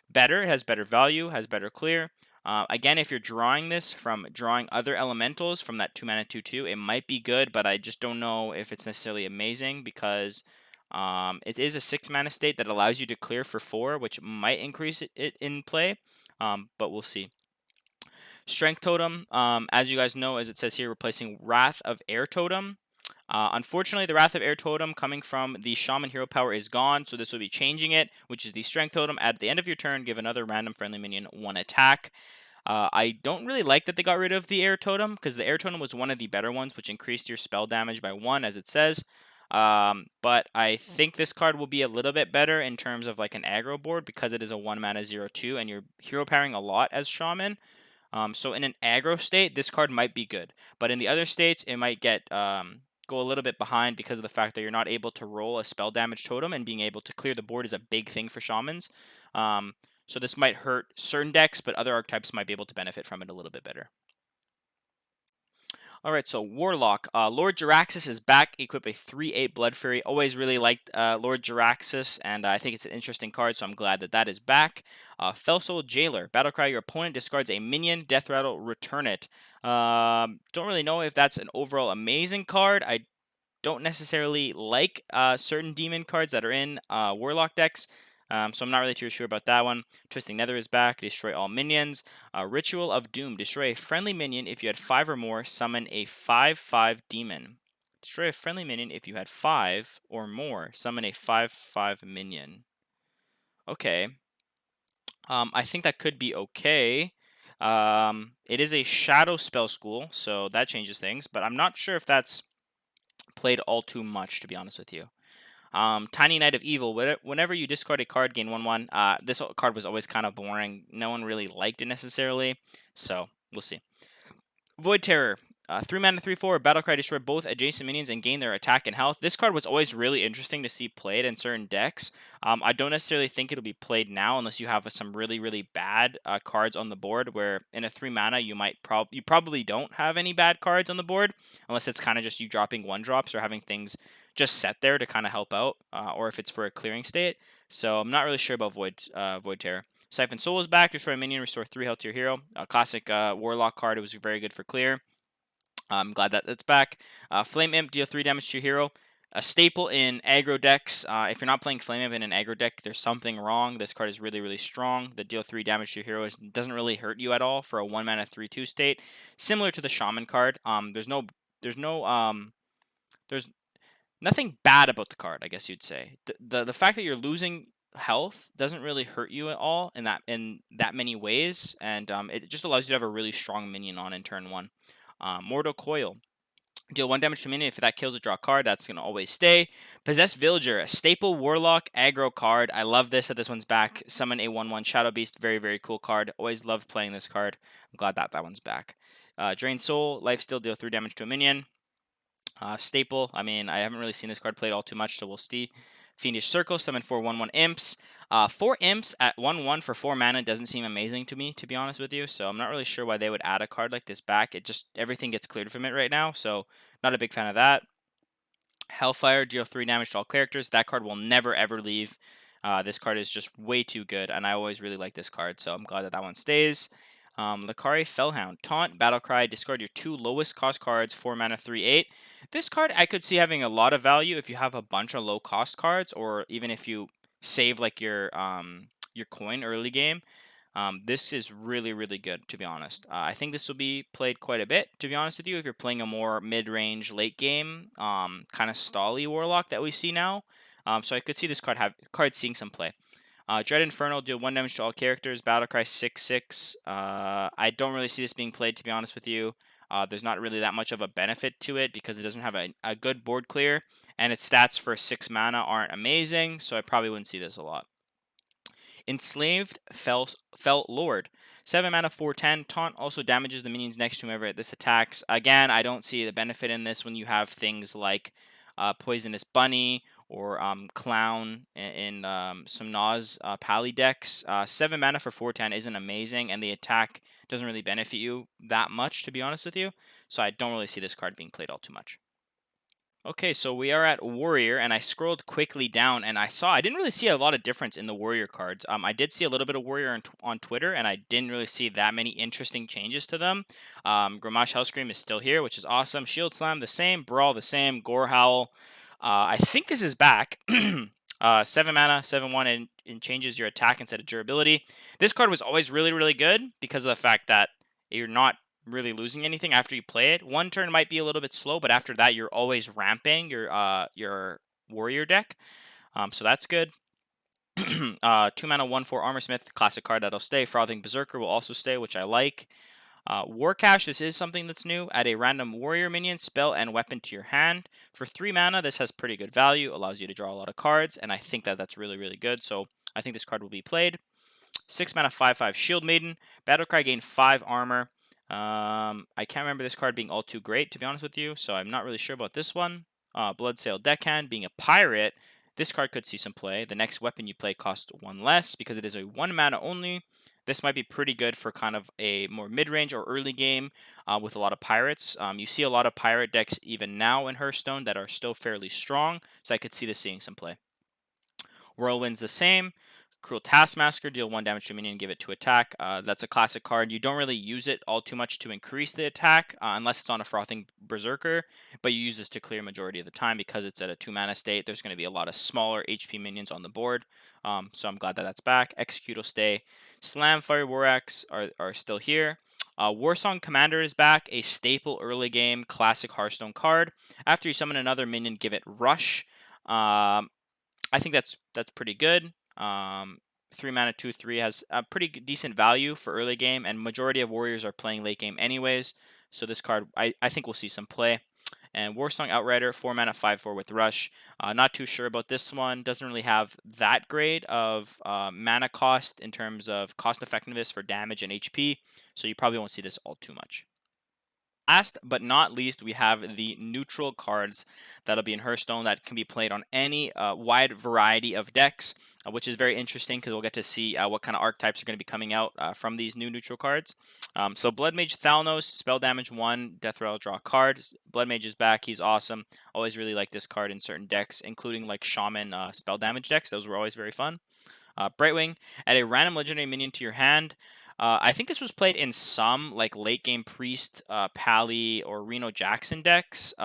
better. It has better value, has better clear. Again, if you're drawing this from drawing other elementals from that 2 mana 2/2, it might be good, but I just don't know if it's necessarily amazing because it is a 6 mana state that allows you to clear for 4, which might increase it in play, but we'll see. Strength Totem, as you guys know, as it says here, replacing Wrath of Air Totem. Unfortunately, the Wrath of Air Totem coming from the Shaman Hero Power is gone, so this will be changing it, which is the Strength Totem. At the end of your turn, give another random friendly minion 1 attack. I don't really like that they got rid of the Air Totem, because the Air Totem was one of the better ones, which increased your spell damage by 1, as it says. But I think this card will be a little bit better in terms of like an aggro board, because it is a 1 mana 0/2, and you're hero powering a lot as Shaman. So in an aggro state, this card might be good, but in the other states, it might get go a little bit behind because of the fact that you're not able to roll a spell damage totem, and being able to clear the board is a big thing for shamans. So this might hurt certain decks, but other archetypes might be able to benefit from it a little bit better. Alright, so Warlock. Lord Jaraxxus is back. Equip a 3/8 Blood Fury. Always really liked Lord Jaraxxus, and I think it's an interesting card, so I'm glad that that is back. Felsoul Jailer. Battlecry, your opponent discards a minion. Death Rattle, return it. Don't really know if that's an overall amazing card. I don't necessarily like certain demon cards that are in Warlock decks. So I'm not really too sure about that one. Twisting Nether is back. Destroy all minions. Ritual of Doom. Destroy a friendly minion if you had 5 or more. Summon a 5/5 demon. Destroy a friendly minion if you had 5 or more. Summon a 5/5 minion. Okay. I think that could be okay. It is a Shadow Spell School, so that changes things. But I'm not sure if that's played all too much, to be honest with you. Tiny Knight of Evil. Whenever you discard a card, gain 1/1. This card was always kind of boring. No one really liked it necessarily. So We'll see. Void Terror. 3 mana, 3/4. Battlecry, destroy both adjacent minions and gain their attack and health. This card was always really interesting to see played in certain decks. I don't necessarily think it'll be played now unless you have some really, really bad cards on the board. Where in a 3 mana, you probably don't have any bad cards on the board unless it's kind of just you dropping 1-drops or having things just set there to kind of help out, or if it's for a clearing state. So I'm not really sure about Void Terror. Siphon Soul is back. Destroy a minion, restore 3 health to your hero. A classic Warlock card. It was very good for clear. I'm glad that that's back. Flame Imp, deal 3 damage to your hero. A staple in aggro decks. If you're not playing Flame Imp in an aggro deck, there's something wrong. This card is really, really strong. The deal 3 damage to your hero doesn't really hurt you at all for a 1 mana 3/2 state. Similar to the Shaman card. There's nothing bad about the card, I guess you'd say. The fact that you're losing health doesn't really hurt you at all in that many ways, and it just allows you to have a really strong minion on in turn 1. Mortal Coil. Deal 1 damage to a minion. If that kills a draw card, that's going to always stay. Possessed Villager, a staple Warlock aggro card. I love that this one's back. Summon a 1/1 Shadow Beast. Very, very cool card. Always loved playing this card. I'm glad that one's back. Drain Soul, Lifesteal, deal 3 damage to a minion. Staple. I mean, I haven't really seen this card played all too much, so we'll see. Fiendish Circle, summon 4 1/1 imps. 4 imps at 1/1 for 4 mana doesn't seem amazing to me, to be honest with you. So I'm not really sure why they would add a card like this back. Everything gets cleared from it right now, so not a big fan of that. Hellfire, deal 3 damage to all characters. That card will never ever leave. This card is just way too good, and I always really like this card, so I'm glad that one stays. Lakari Fellhound. Taunt, Battlecry, discard your 2 lowest cost cards, 4 mana, 3/8. This card I could see having a lot of value if you have a bunch of low cost cards, or even if you save like your coin early game. This is really, really good, to be honest. I think this will be played quite a bit, to be honest with you, if you're playing a more mid-range, late game, kind of stally Warlock that we see now. So I could see this card seeing some play. Dread Infernal, deal 1 damage to all characters. Battlecry 6/6. I don't really see this being played, to be honest with you. There's not really that much of a benefit to it because it doesn't have a good board clear, and its stats for 6 mana aren't amazing, so I probably wouldn't see this a lot. Enslaved Fell Lord. 7 mana, 4/10. Taunt also damages the minions next to whoever this attacks. Again, I don't see the benefit in this when you have things like Poisonous Bunny or Clown in some Nas Pally decks. 7 mana for 4/10 isn't amazing, and the attack doesn't really benefit you that much, to be honest with you. So I don't really see this card being played all too much. Okay, so we are at Warrior, and I scrolled quickly down, and I didn't really see a lot of difference in the Warrior cards. I did see a little bit of Warrior on Twitter, and I didn't really see that many interesting changes to them. Grommash Hellscream is still here, which is awesome. Shield Slam the same, Brawl the same, Gore Howl. I think this is back. 7 mana, 7/1, and changes your attack instead of durability. This card was always really, really good because of the fact that you're not really losing anything after you play it. One turn might be a little bit slow, but after that, you're always ramping your warrior deck. So that's good. 2 mana, 1/4 Armorsmith, classic card that'll stay. Frothing Berserker will also stay, which I like. War Cache, this is something that's new. Add a random warrior minion, spell, and weapon to your hand. For 3 mana, this has pretty good value, allows you to draw a lot of cards, and I think that that's really, really good. So I think this card will be played. 6 mana, 5/5 Shield Maiden. Battlecry gain 5 armor. I can't remember this card being all too great, to be honest with you, so I'm not really sure about this one. Bloodsail Deckhand, being a pirate, this card could see some play. The next weapon you play costs 1 less because it is a 1 mana only. This might be pretty good for kind of a more mid-range or early game with a lot of pirates. You see a lot of pirate decks even now in Hearthstone that are still fairly strong, so I could see this seeing some play. Whirlwind's the same. Cruel Taskmaster, deal 1 damage to a minion, give it to attack. That's a classic card. You don't really use it all too much to increase the attack, unless it's on a Frothing Berserker, but you use this to clear majority of the time because it's at a 2 mana state. There's going to be a lot of smaller HP minions on the board, so I'm glad that that's back. Execute will stay. Slam, Fire War Axe are still here. Warsong Commander is back, a staple early game classic Hearthstone card. After you summon another minion, give it Rush. I think that's pretty good. 3 mana, 2/3 has a pretty decent value for early game, and majority of warriors are playing late game anyways. So this card, I think we'll see some play. And Warsong Outrider, 4 mana, 5/4 with Rush. Not too sure about this one. Doesn't really have that great of mana cost in terms of cost effectiveness for damage and HP, so you probably won't see this all too much. Last but not least, we have the neutral cards that'll be in Hearthstone that can be played on any wide variety of decks, which is very interesting because we'll get to see what kind of archetypes are going to be coming out from these new neutral cards. So Blood Mage Thalnos, spell damage 1, death rattle, draw a card. Blood Mage is back, he's awesome. Always really like this card in certain decks, including like Shaman spell damage decks. Those were always very fun. Brightwing, add a random legendary minion to your hand. I think this was played in some like late game Priest, Pally, or Reno Jackson decks, but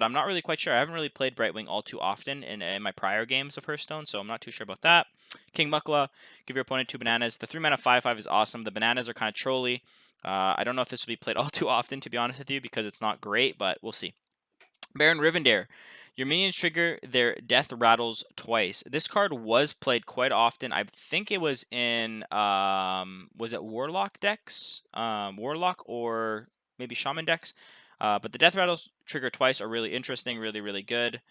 I'm not really quite sure. I haven't really played Brightwing all too often in my prior games of Hearthstone, so I'm not too sure about that. King Mukla, give your opponent 2 bananas. The 3 mana 5/5 is awesome. The bananas are kind of trolly. I don't know if this will be played all too often, to be honest with you, because it's not great, but we'll see. Baron Rivendare. Your minions trigger their death rattles twice. This card was played quite often. I think it was in was it Warlock decks? Warlock or maybe Shaman decks. But the death rattles trigger twice are really interesting, really good.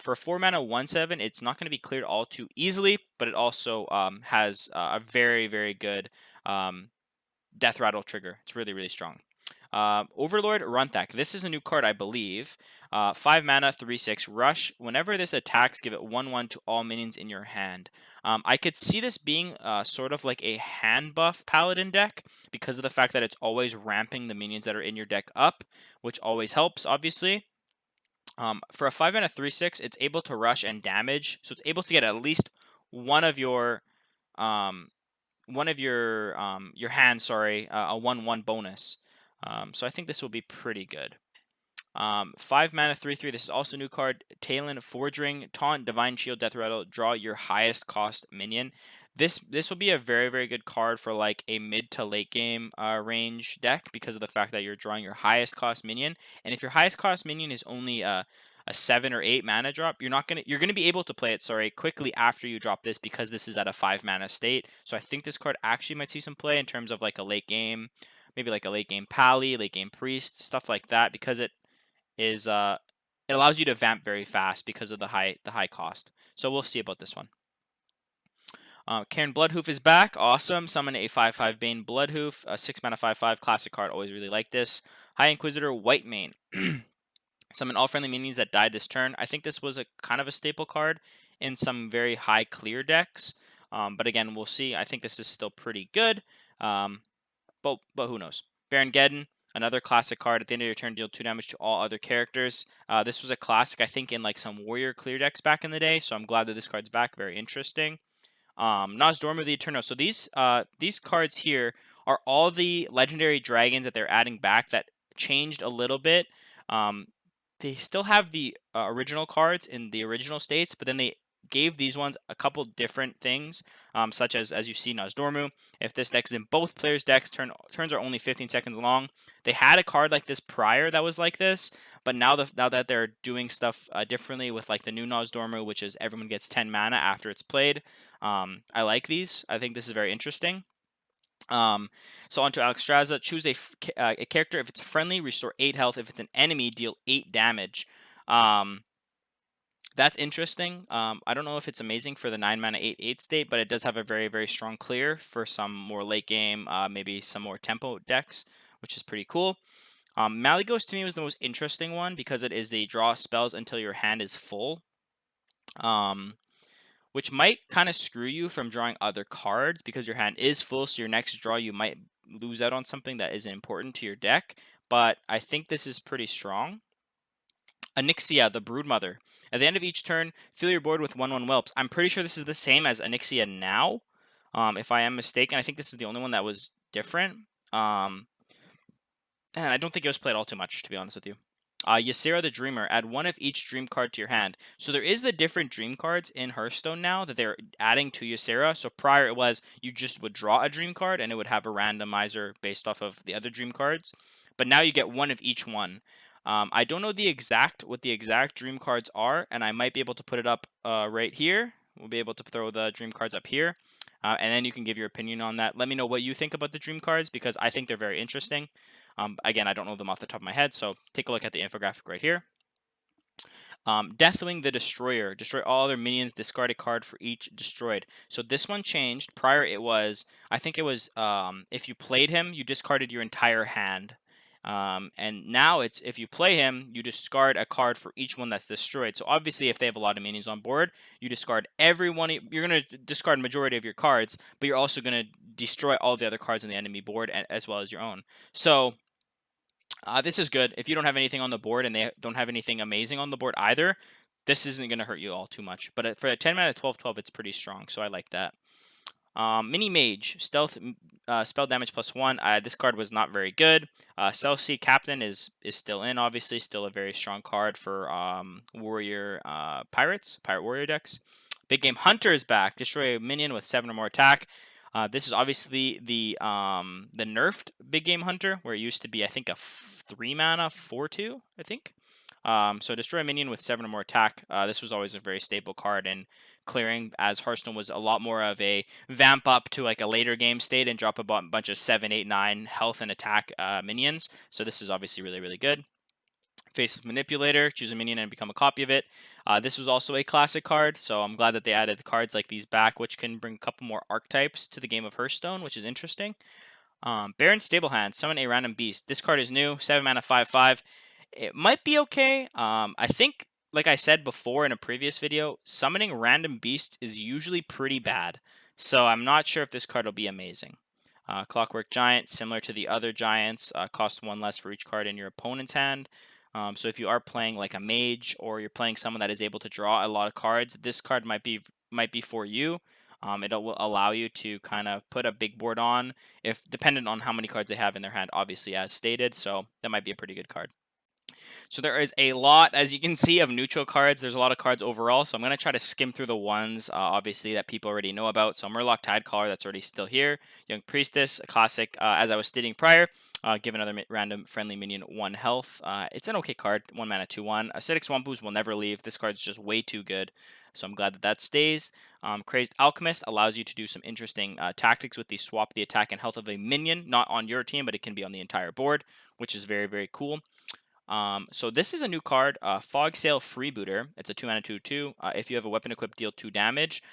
For a 4 mana 1/7, it's not going to be cleared all too easily, but it also has a very good death rattle trigger. It's really strong. Overlord Runthak. This is a new card, I believe. 5 mana, 3/6 rush. Whenever this attacks, give it 1/1 to all minions in your hand. I could see this being sort of like a hand buff paladin deck because of the fact that it's always ramping the minions that are in your deck up, which always helps, obviously. For a 5 mana, 3/6, it's able to rush and damage, so it's able to get at least one of your um, your hands, sorry, a 1/1 bonus. So I think this will be pretty good. 5 mana, 3/3. This is also a new card. Talon, Forging, Taunt, Divine Shield, Death Rattle. Draw your highest cost minion. This will be a very good card for like a mid to late game range deck because of the fact that you're drawing your highest cost minion. And if your highest cost minion is only a 7 or 8 mana drop, you're gonna be able to play it, sorry, quickly after you drop this because this is at a 5 mana state. So I think this card actually might see some play in terms of like a late game, maybe like a late game Pally, late game Priest, stuff like that, because it allows you to vamp very fast because of the high cost. So we'll see about this one. Cairn Bloodhoof is back. Awesome. Summon a 5/5 Bane Bloodhoof, a 6 mana 5/5 classic card. Always really like this. High Inquisitor Whitemane. Summon all friendly minions that died this turn. I think this was a kind of a staple card in some very high clear decks. But again, we'll see. I think this is still pretty good. But who knows? Baron Geddon, another classic card. At the end of your turn, deal 2 damage to all other characters. This was a classic, I think, in like some warrior clear decks back in the day. So I'm glad that this card's back. Very interesting. Nosdormu the Eternal. So these cards here are all the legendary dragons that they're adding back that changed a little bit. They still have the original cards in the original states, but then they gave these ones a couple different things, such as you see, Nosdormu. If this deck is in both players' decks, turns are only 15 seconds long. They had a card like this prior that was like this, but now that they're doing stuff differently with like the new Nosdormu, which is everyone gets 10 mana after it's played. I like these. I think this is very interesting. So on to Alexstrasza. Choose a character. If it's friendly, restore 8 health. If it's an enemy, deal 8 damage. That's interesting. I don't know if it's amazing for the 9 mana 8/8 state, but it does have a very strong clear for some more late game, maybe some more tempo decks, which is pretty cool. Malygos to me was the most interesting one because it is the draw spells until your hand is full. Which might kind of screw you from drawing other cards because your hand is full, so your next draw you might lose out on something that isn't important to your deck, but I think this is pretty strong. Onyxia, the Broodmother. At the end of each turn, fill your board with 1/1 whelps. I'm pretty sure this is the same as Onyxia now, if I am mistaken. I think this is the only one that was different. And I don't think it was played all too much, to be honest with you. Ysera the Dreamer. Add 1 of each dream card to your hand. So there is the different dream cards in Hearthstone now that they're adding to Ysera. So prior it was you just would draw a dream card and it would have a randomizer based off of the other dream cards. But now you get 1 of each one. I don't know what the exact dream cards are, and I might be able to put it up right here. We'll be able to throw the dream cards up here, and then you can give your opinion on that. Let me know what you think about the dream cards because I think they're very interesting. Again, I don't know them off the top of my head, so take a look at the infographic right here. Deathwing the Destroyer. Destroy all other minions, discard a card for each destroyed. So this one changed. Prior it was, I think it was, if you played him, you discarded your entire hand. And now it's, if you play him, you discard a card for each one that's destroyed. So obviously if they have a lot of minions on board, you discard every one. You're going to discard majority of your cards, but you're also going to destroy all the other cards on the enemy board as well as your own. So this is good. If you don't have anything on the board and they don't have anything amazing on the board either, this isn't going to hurt you all too much. But for a 10 mana 12/12, it's pretty strong, so I like that. Mini Mage, stealth, spell damage +1. This card was not very good. Celsi Captain is still in, obviously, still a very strong card for warrior pirate warrior decks. Big Game Hunter is back. Destroy a minion with 7 or more attack. This is obviously the nerfed Big Game Hunter, where it used to be, I think, a 3 mana 4/2, I think. So destroy a minion with 7 or more attack. This was always a very stable card in clearing, as Hearthstone was a lot more of a vamp up to like a later game state and drop a bunch of 7, 8, 9 health and attack minions. So this is obviously really, really good. Faceless Manipulator, choose a minion and become a copy of it. This was also a classic card, so I'm glad that they added cards like these back, which can bring a couple more archetypes to the game of Hearthstone, which is interesting. Baron Stablehand, summon a random beast. This card is new, 7 mana 5/5. It might be okay. I think, like I said before in a previous video, summoning random beasts is usually pretty bad. So I'm not sure if this card will be amazing. Clockwork Giant, similar to the other giants, cost 1 less for each card in your opponent's hand. So if you are playing like a mage or you're playing someone that is able to draw a lot of cards, this card might be for you. It will allow you to kind of put a big board on, if dependent on how many cards they have in their hand, obviously as stated. So that might be a pretty good card. So there is a lot, as you can see, of neutral cards. There's a lot of cards overall, so I'm going to try to skim through the ones, obviously, that people already know about. So Murloc Tidecaller, that's already still here. Young Priestess, a classic, as I was stating prior. Give another random friendly minion 1 health. It's an okay card, 1 mana 2/1. Acidic Swamp Ooze will never leave. This card's just way too good, so I'm glad that that stays. Crazed Alchemist allows you to do some interesting tactics with the swap the attack and health of a minion, not on your team, but it can be on the entire board, which is very, very cool. So this is a new card, Fog Sail Freebooter. It's a 2 mana 2/2. If you have a weapon equipped, deal 2 damage.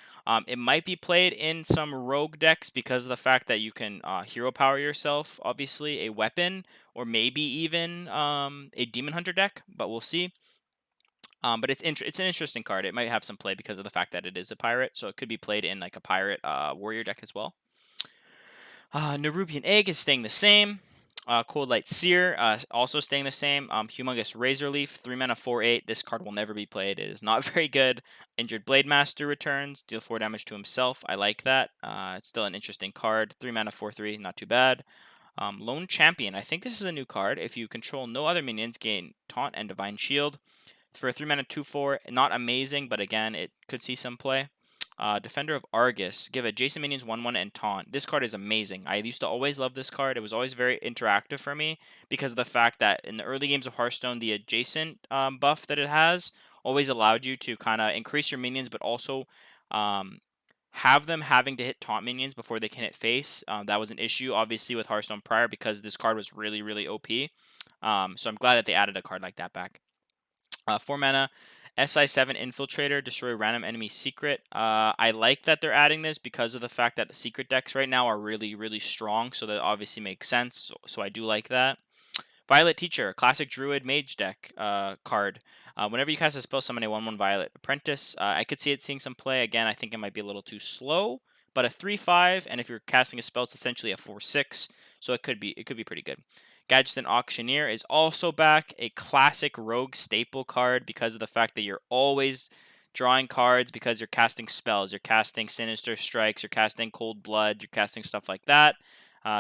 It might be played in some rogue decks because of the fact that you can hero power yourself, obviously, a weapon, or maybe even a Demon Hunter deck, but we'll see. But it's an interesting card. It might have some play because of the fact that it is a pirate, so it could be played in like a pirate warrior deck as well. Nerubian Egg is staying the same. Cold Light Seer, also staying the same. Humongous Razor Leaf, 3 mana 4/8. This card will never be played. It is not very good. Injured Blade Master returns, deal 4 damage to himself. I like that. It's still an interesting card. 3 mana 4/3, not too bad. Lone Champion, I think this is a new card. If you control no other minions, gain Taunt and Divine Shield. For a 3 mana 2/4, not amazing, but again, it could see some play. Defender of Argus. Give adjacent minions 1/1 and taunt. This card is amazing. I used to always love this card. It was always very interactive for me because of the fact that in the early games of Hearthstone, the adjacent buff that it has always allowed you to kind of increase your minions, but also have them having to hit taunt minions before they can hit face. That was an issue, obviously, with Hearthstone prior because this card was really, really OP. So I'm glad that they added a card like that back. 4 mana. SI7 Infiltrator, destroy random enemy secret. I like that they're adding this because of the fact that secret decks right now are really, really strong, so that obviously makes sense. So I do like that. Violet Teacher, classic Druid Mage deck card. Whenever you cast a spell, summon a 1/1 Violet Apprentice. I could see it seeing some play. Again, I think it might be a little too slow, but a 3/5, and if you're casting a spell, it's essentially a 4/6, so it could be pretty good. Gadgetzan Auctioneer is also back, a classic rogue staple card because of the fact that you're always drawing cards because you're casting spells. You're casting Sinister Strikes, you're casting Cold Blood, you're casting stuff like that.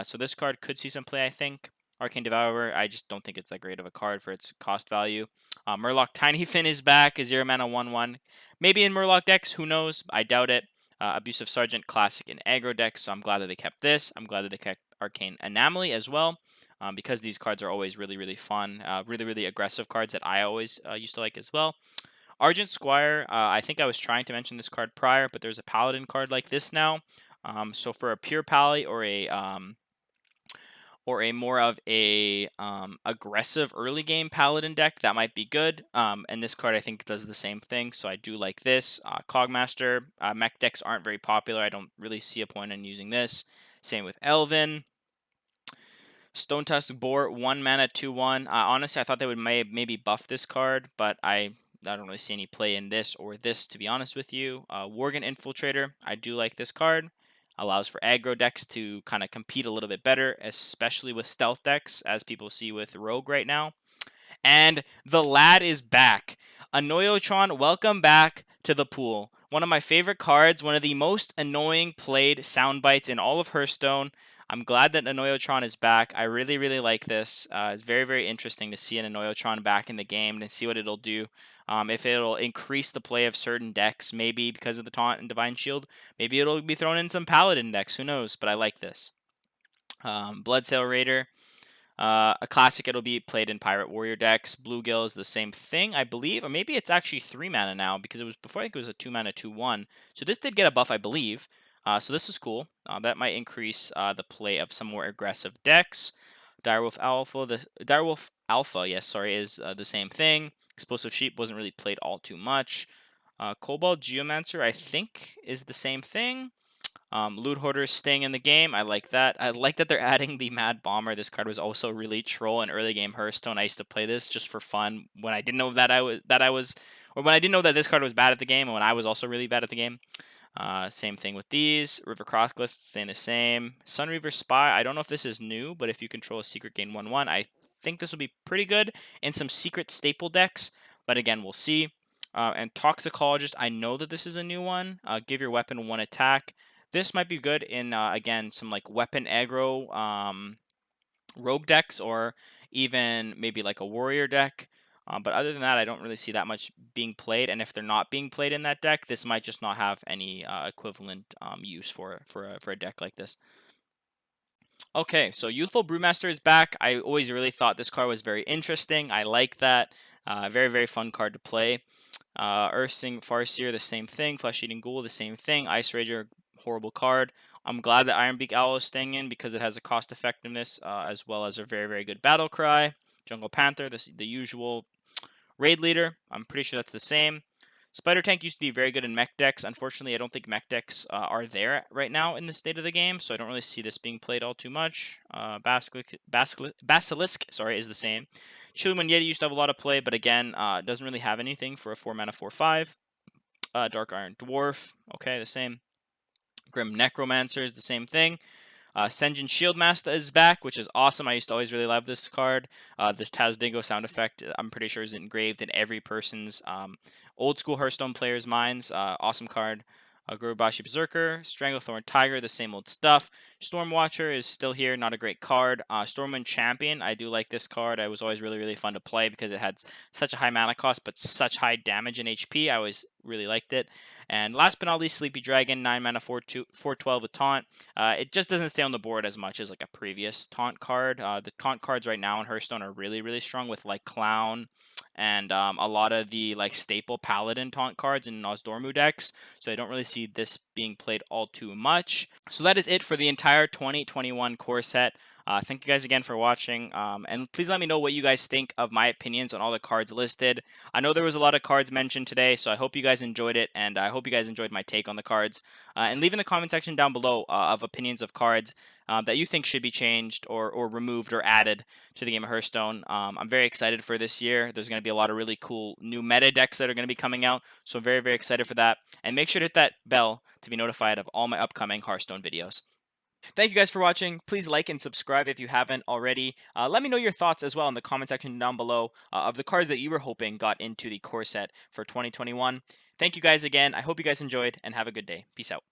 So this card could see some play, I think. Arcane Devourer, I just don't think it's that great of a card for its cost value. Murloc Tiny Fin is back, a 0 mana 1/1. Maybe in Murloc decks, who knows? I doubt it. Abusive Sergeant, classic in aggro decks, so I'm glad that they kept this. I'm glad that they kept Arcane Anomaly as well. Because these cards are always really, really fun, really, really aggressive cards that I always used to like as well. Argent Squire, I think I was trying to mention this card prior, but there's a Paladin card like this now. So for a pure Pally or or a more of a aggressive early game Paladin deck, that might be good. And this card I think does the same thing, so I do like this. Cogmaster, mech decks aren't very popular. I don't really see a point in using this. Same with Elven. Stone Tusk Boar, 1 mana, 2/1. Honestly, I thought they would maybe buff this card, but I don't really see any play in this or this, to be honest with you. Worgen Infiltrator, I do like this card. Allows for aggro decks to kind of compete a little bit better, especially with stealth decks, as people see with Rogue right now. And the lad is back. Anoyotron, welcome back to the pool. One of my favorite cards, one of the most annoying played sound bites in all of Hearthstone. I'm glad that Anoyotron is back. I really, really like this. It's very, very interesting to see an Anoyotron back in the game and see what it'll do. If it'll increase the play of certain decks, maybe because of the Taunt and Divine Shield. Maybe it'll be thrown in some Paladin decks. Who knows? But I like this. Bloodsail Raider. A classic, it'll be played in Pirate Warrior decks. Bluegill is the same thing, I believe. Or maybe it's actually 3 mana now, because it was before, I think it was a 2 mana 2/1. So this did get a buff, I believe. So this is cool. That might increase the play of some more aggressive decks. Direwolf Alpha, yes, sorry, is the same thing. Explosive Sheep wasn't really played all too much. Cobalt Geomancer, I think, is the same thing. Loot Hoarder staying in the game. I like that. I like that they're adding the Mad Bomber. This card was also really troll in early game Hearthstone. I used to play this just for fun when I didn't know that or when I didn't know that this card was bad at the game, and when I was also really bad at the game. Same thing with these. River Crocklist staying the same. Sunreaver Spy. I don't know if this is new, but if you control a secret, gain 1/1. I think this will be pretty good in some secret staple decks. But again, we'll see. And Toxicologist. I know that this is a new one. Give your weapon 1 attack. This might be good in, again, some like weapon aggro rogue decks, or even maybe like a warrior deck. But other than that, I don't really see that much being played. And if they're not being played in that deck, this might just not have any equivalent use for a deck like this. Okay, so Youthful Brewmaster is back. I always really thought this card was very interesting. I like that. Very, very fun card to play. Earthsing Farseer, the same thing. Flesh Eating Ghoul, the same thing. Ice Rager, horrible card. I'm glad that Ironbeak Owl is staying in because it has a cost effectiveness as well as a very, very good battle cry. Jungle Panther, the usual. Raid Leader, I'm pretty sure that's the same. Spider Tank used to be very good in mech decks. Unfortunately, I don't think mech decks are there right now in the state of the game, so I don't really see this being played all too much. Basilisk, sorry, is the same. Chilliman Yeti used to have a lot of play, but again, doesn't really have anything for a 4 mana 4/5. Dark Iron Dwarf, okay, the same. Grim Necromancer is the same thing. Senjin Shieldmaster is back, which is awesome. I used to always really love this card. This Tazdingo sound effect, I'm pretty sure, is engraved in every person's old school Hearthstone players' minds. Awesome card. Gurubashi Berserker, Stranglethorn Tiger, the same old stuff. Stormwatcher is still here, not a great card. Stormwind Champion, I do like this card. It was always really, really fun to play because it had such a high mana cost, but such high damage in HP. I always really liked it. And last but not least, Sleepy Dragon, 9 mana, 4/12 with Taunt. It just doesn't stay on the board as much as like a previous Taunt card. The Taunt cards right now in Hearthstone are really, really strong with like Clown and a lot of the like staple Paladin Taunt cards in Nozdormu decks. So I don't really see this being played all too much. So that is it for the entire 2021 core set. Thank you guys again for watching, and please let me know what you guys think of my opinions on all the cards listed. I know there was a lot of cards mentioned today, so I hope you guys enjoyed it, and I hope you guys enjoyed my take on the cards. And leave in the comment section down below of opinions of cards that you think should be changed or removed or added to the game of Hearthstone. I'm very excited for this year. There's going to be a lot of really cool new meta decks that are going to be coming out, so I'm very, very excited for that. And make sure to hit that bell to be notified of all my upcoming Hearthstone videos. Thank you guys for watching. Please like and subscribe if you haven't already. Let me know your thoughts as well in the comment section down below of the cards that you were hoping got into the core set for 2021. Thank you guys again. I hope you guys enjoyed and have a good day. Peace out.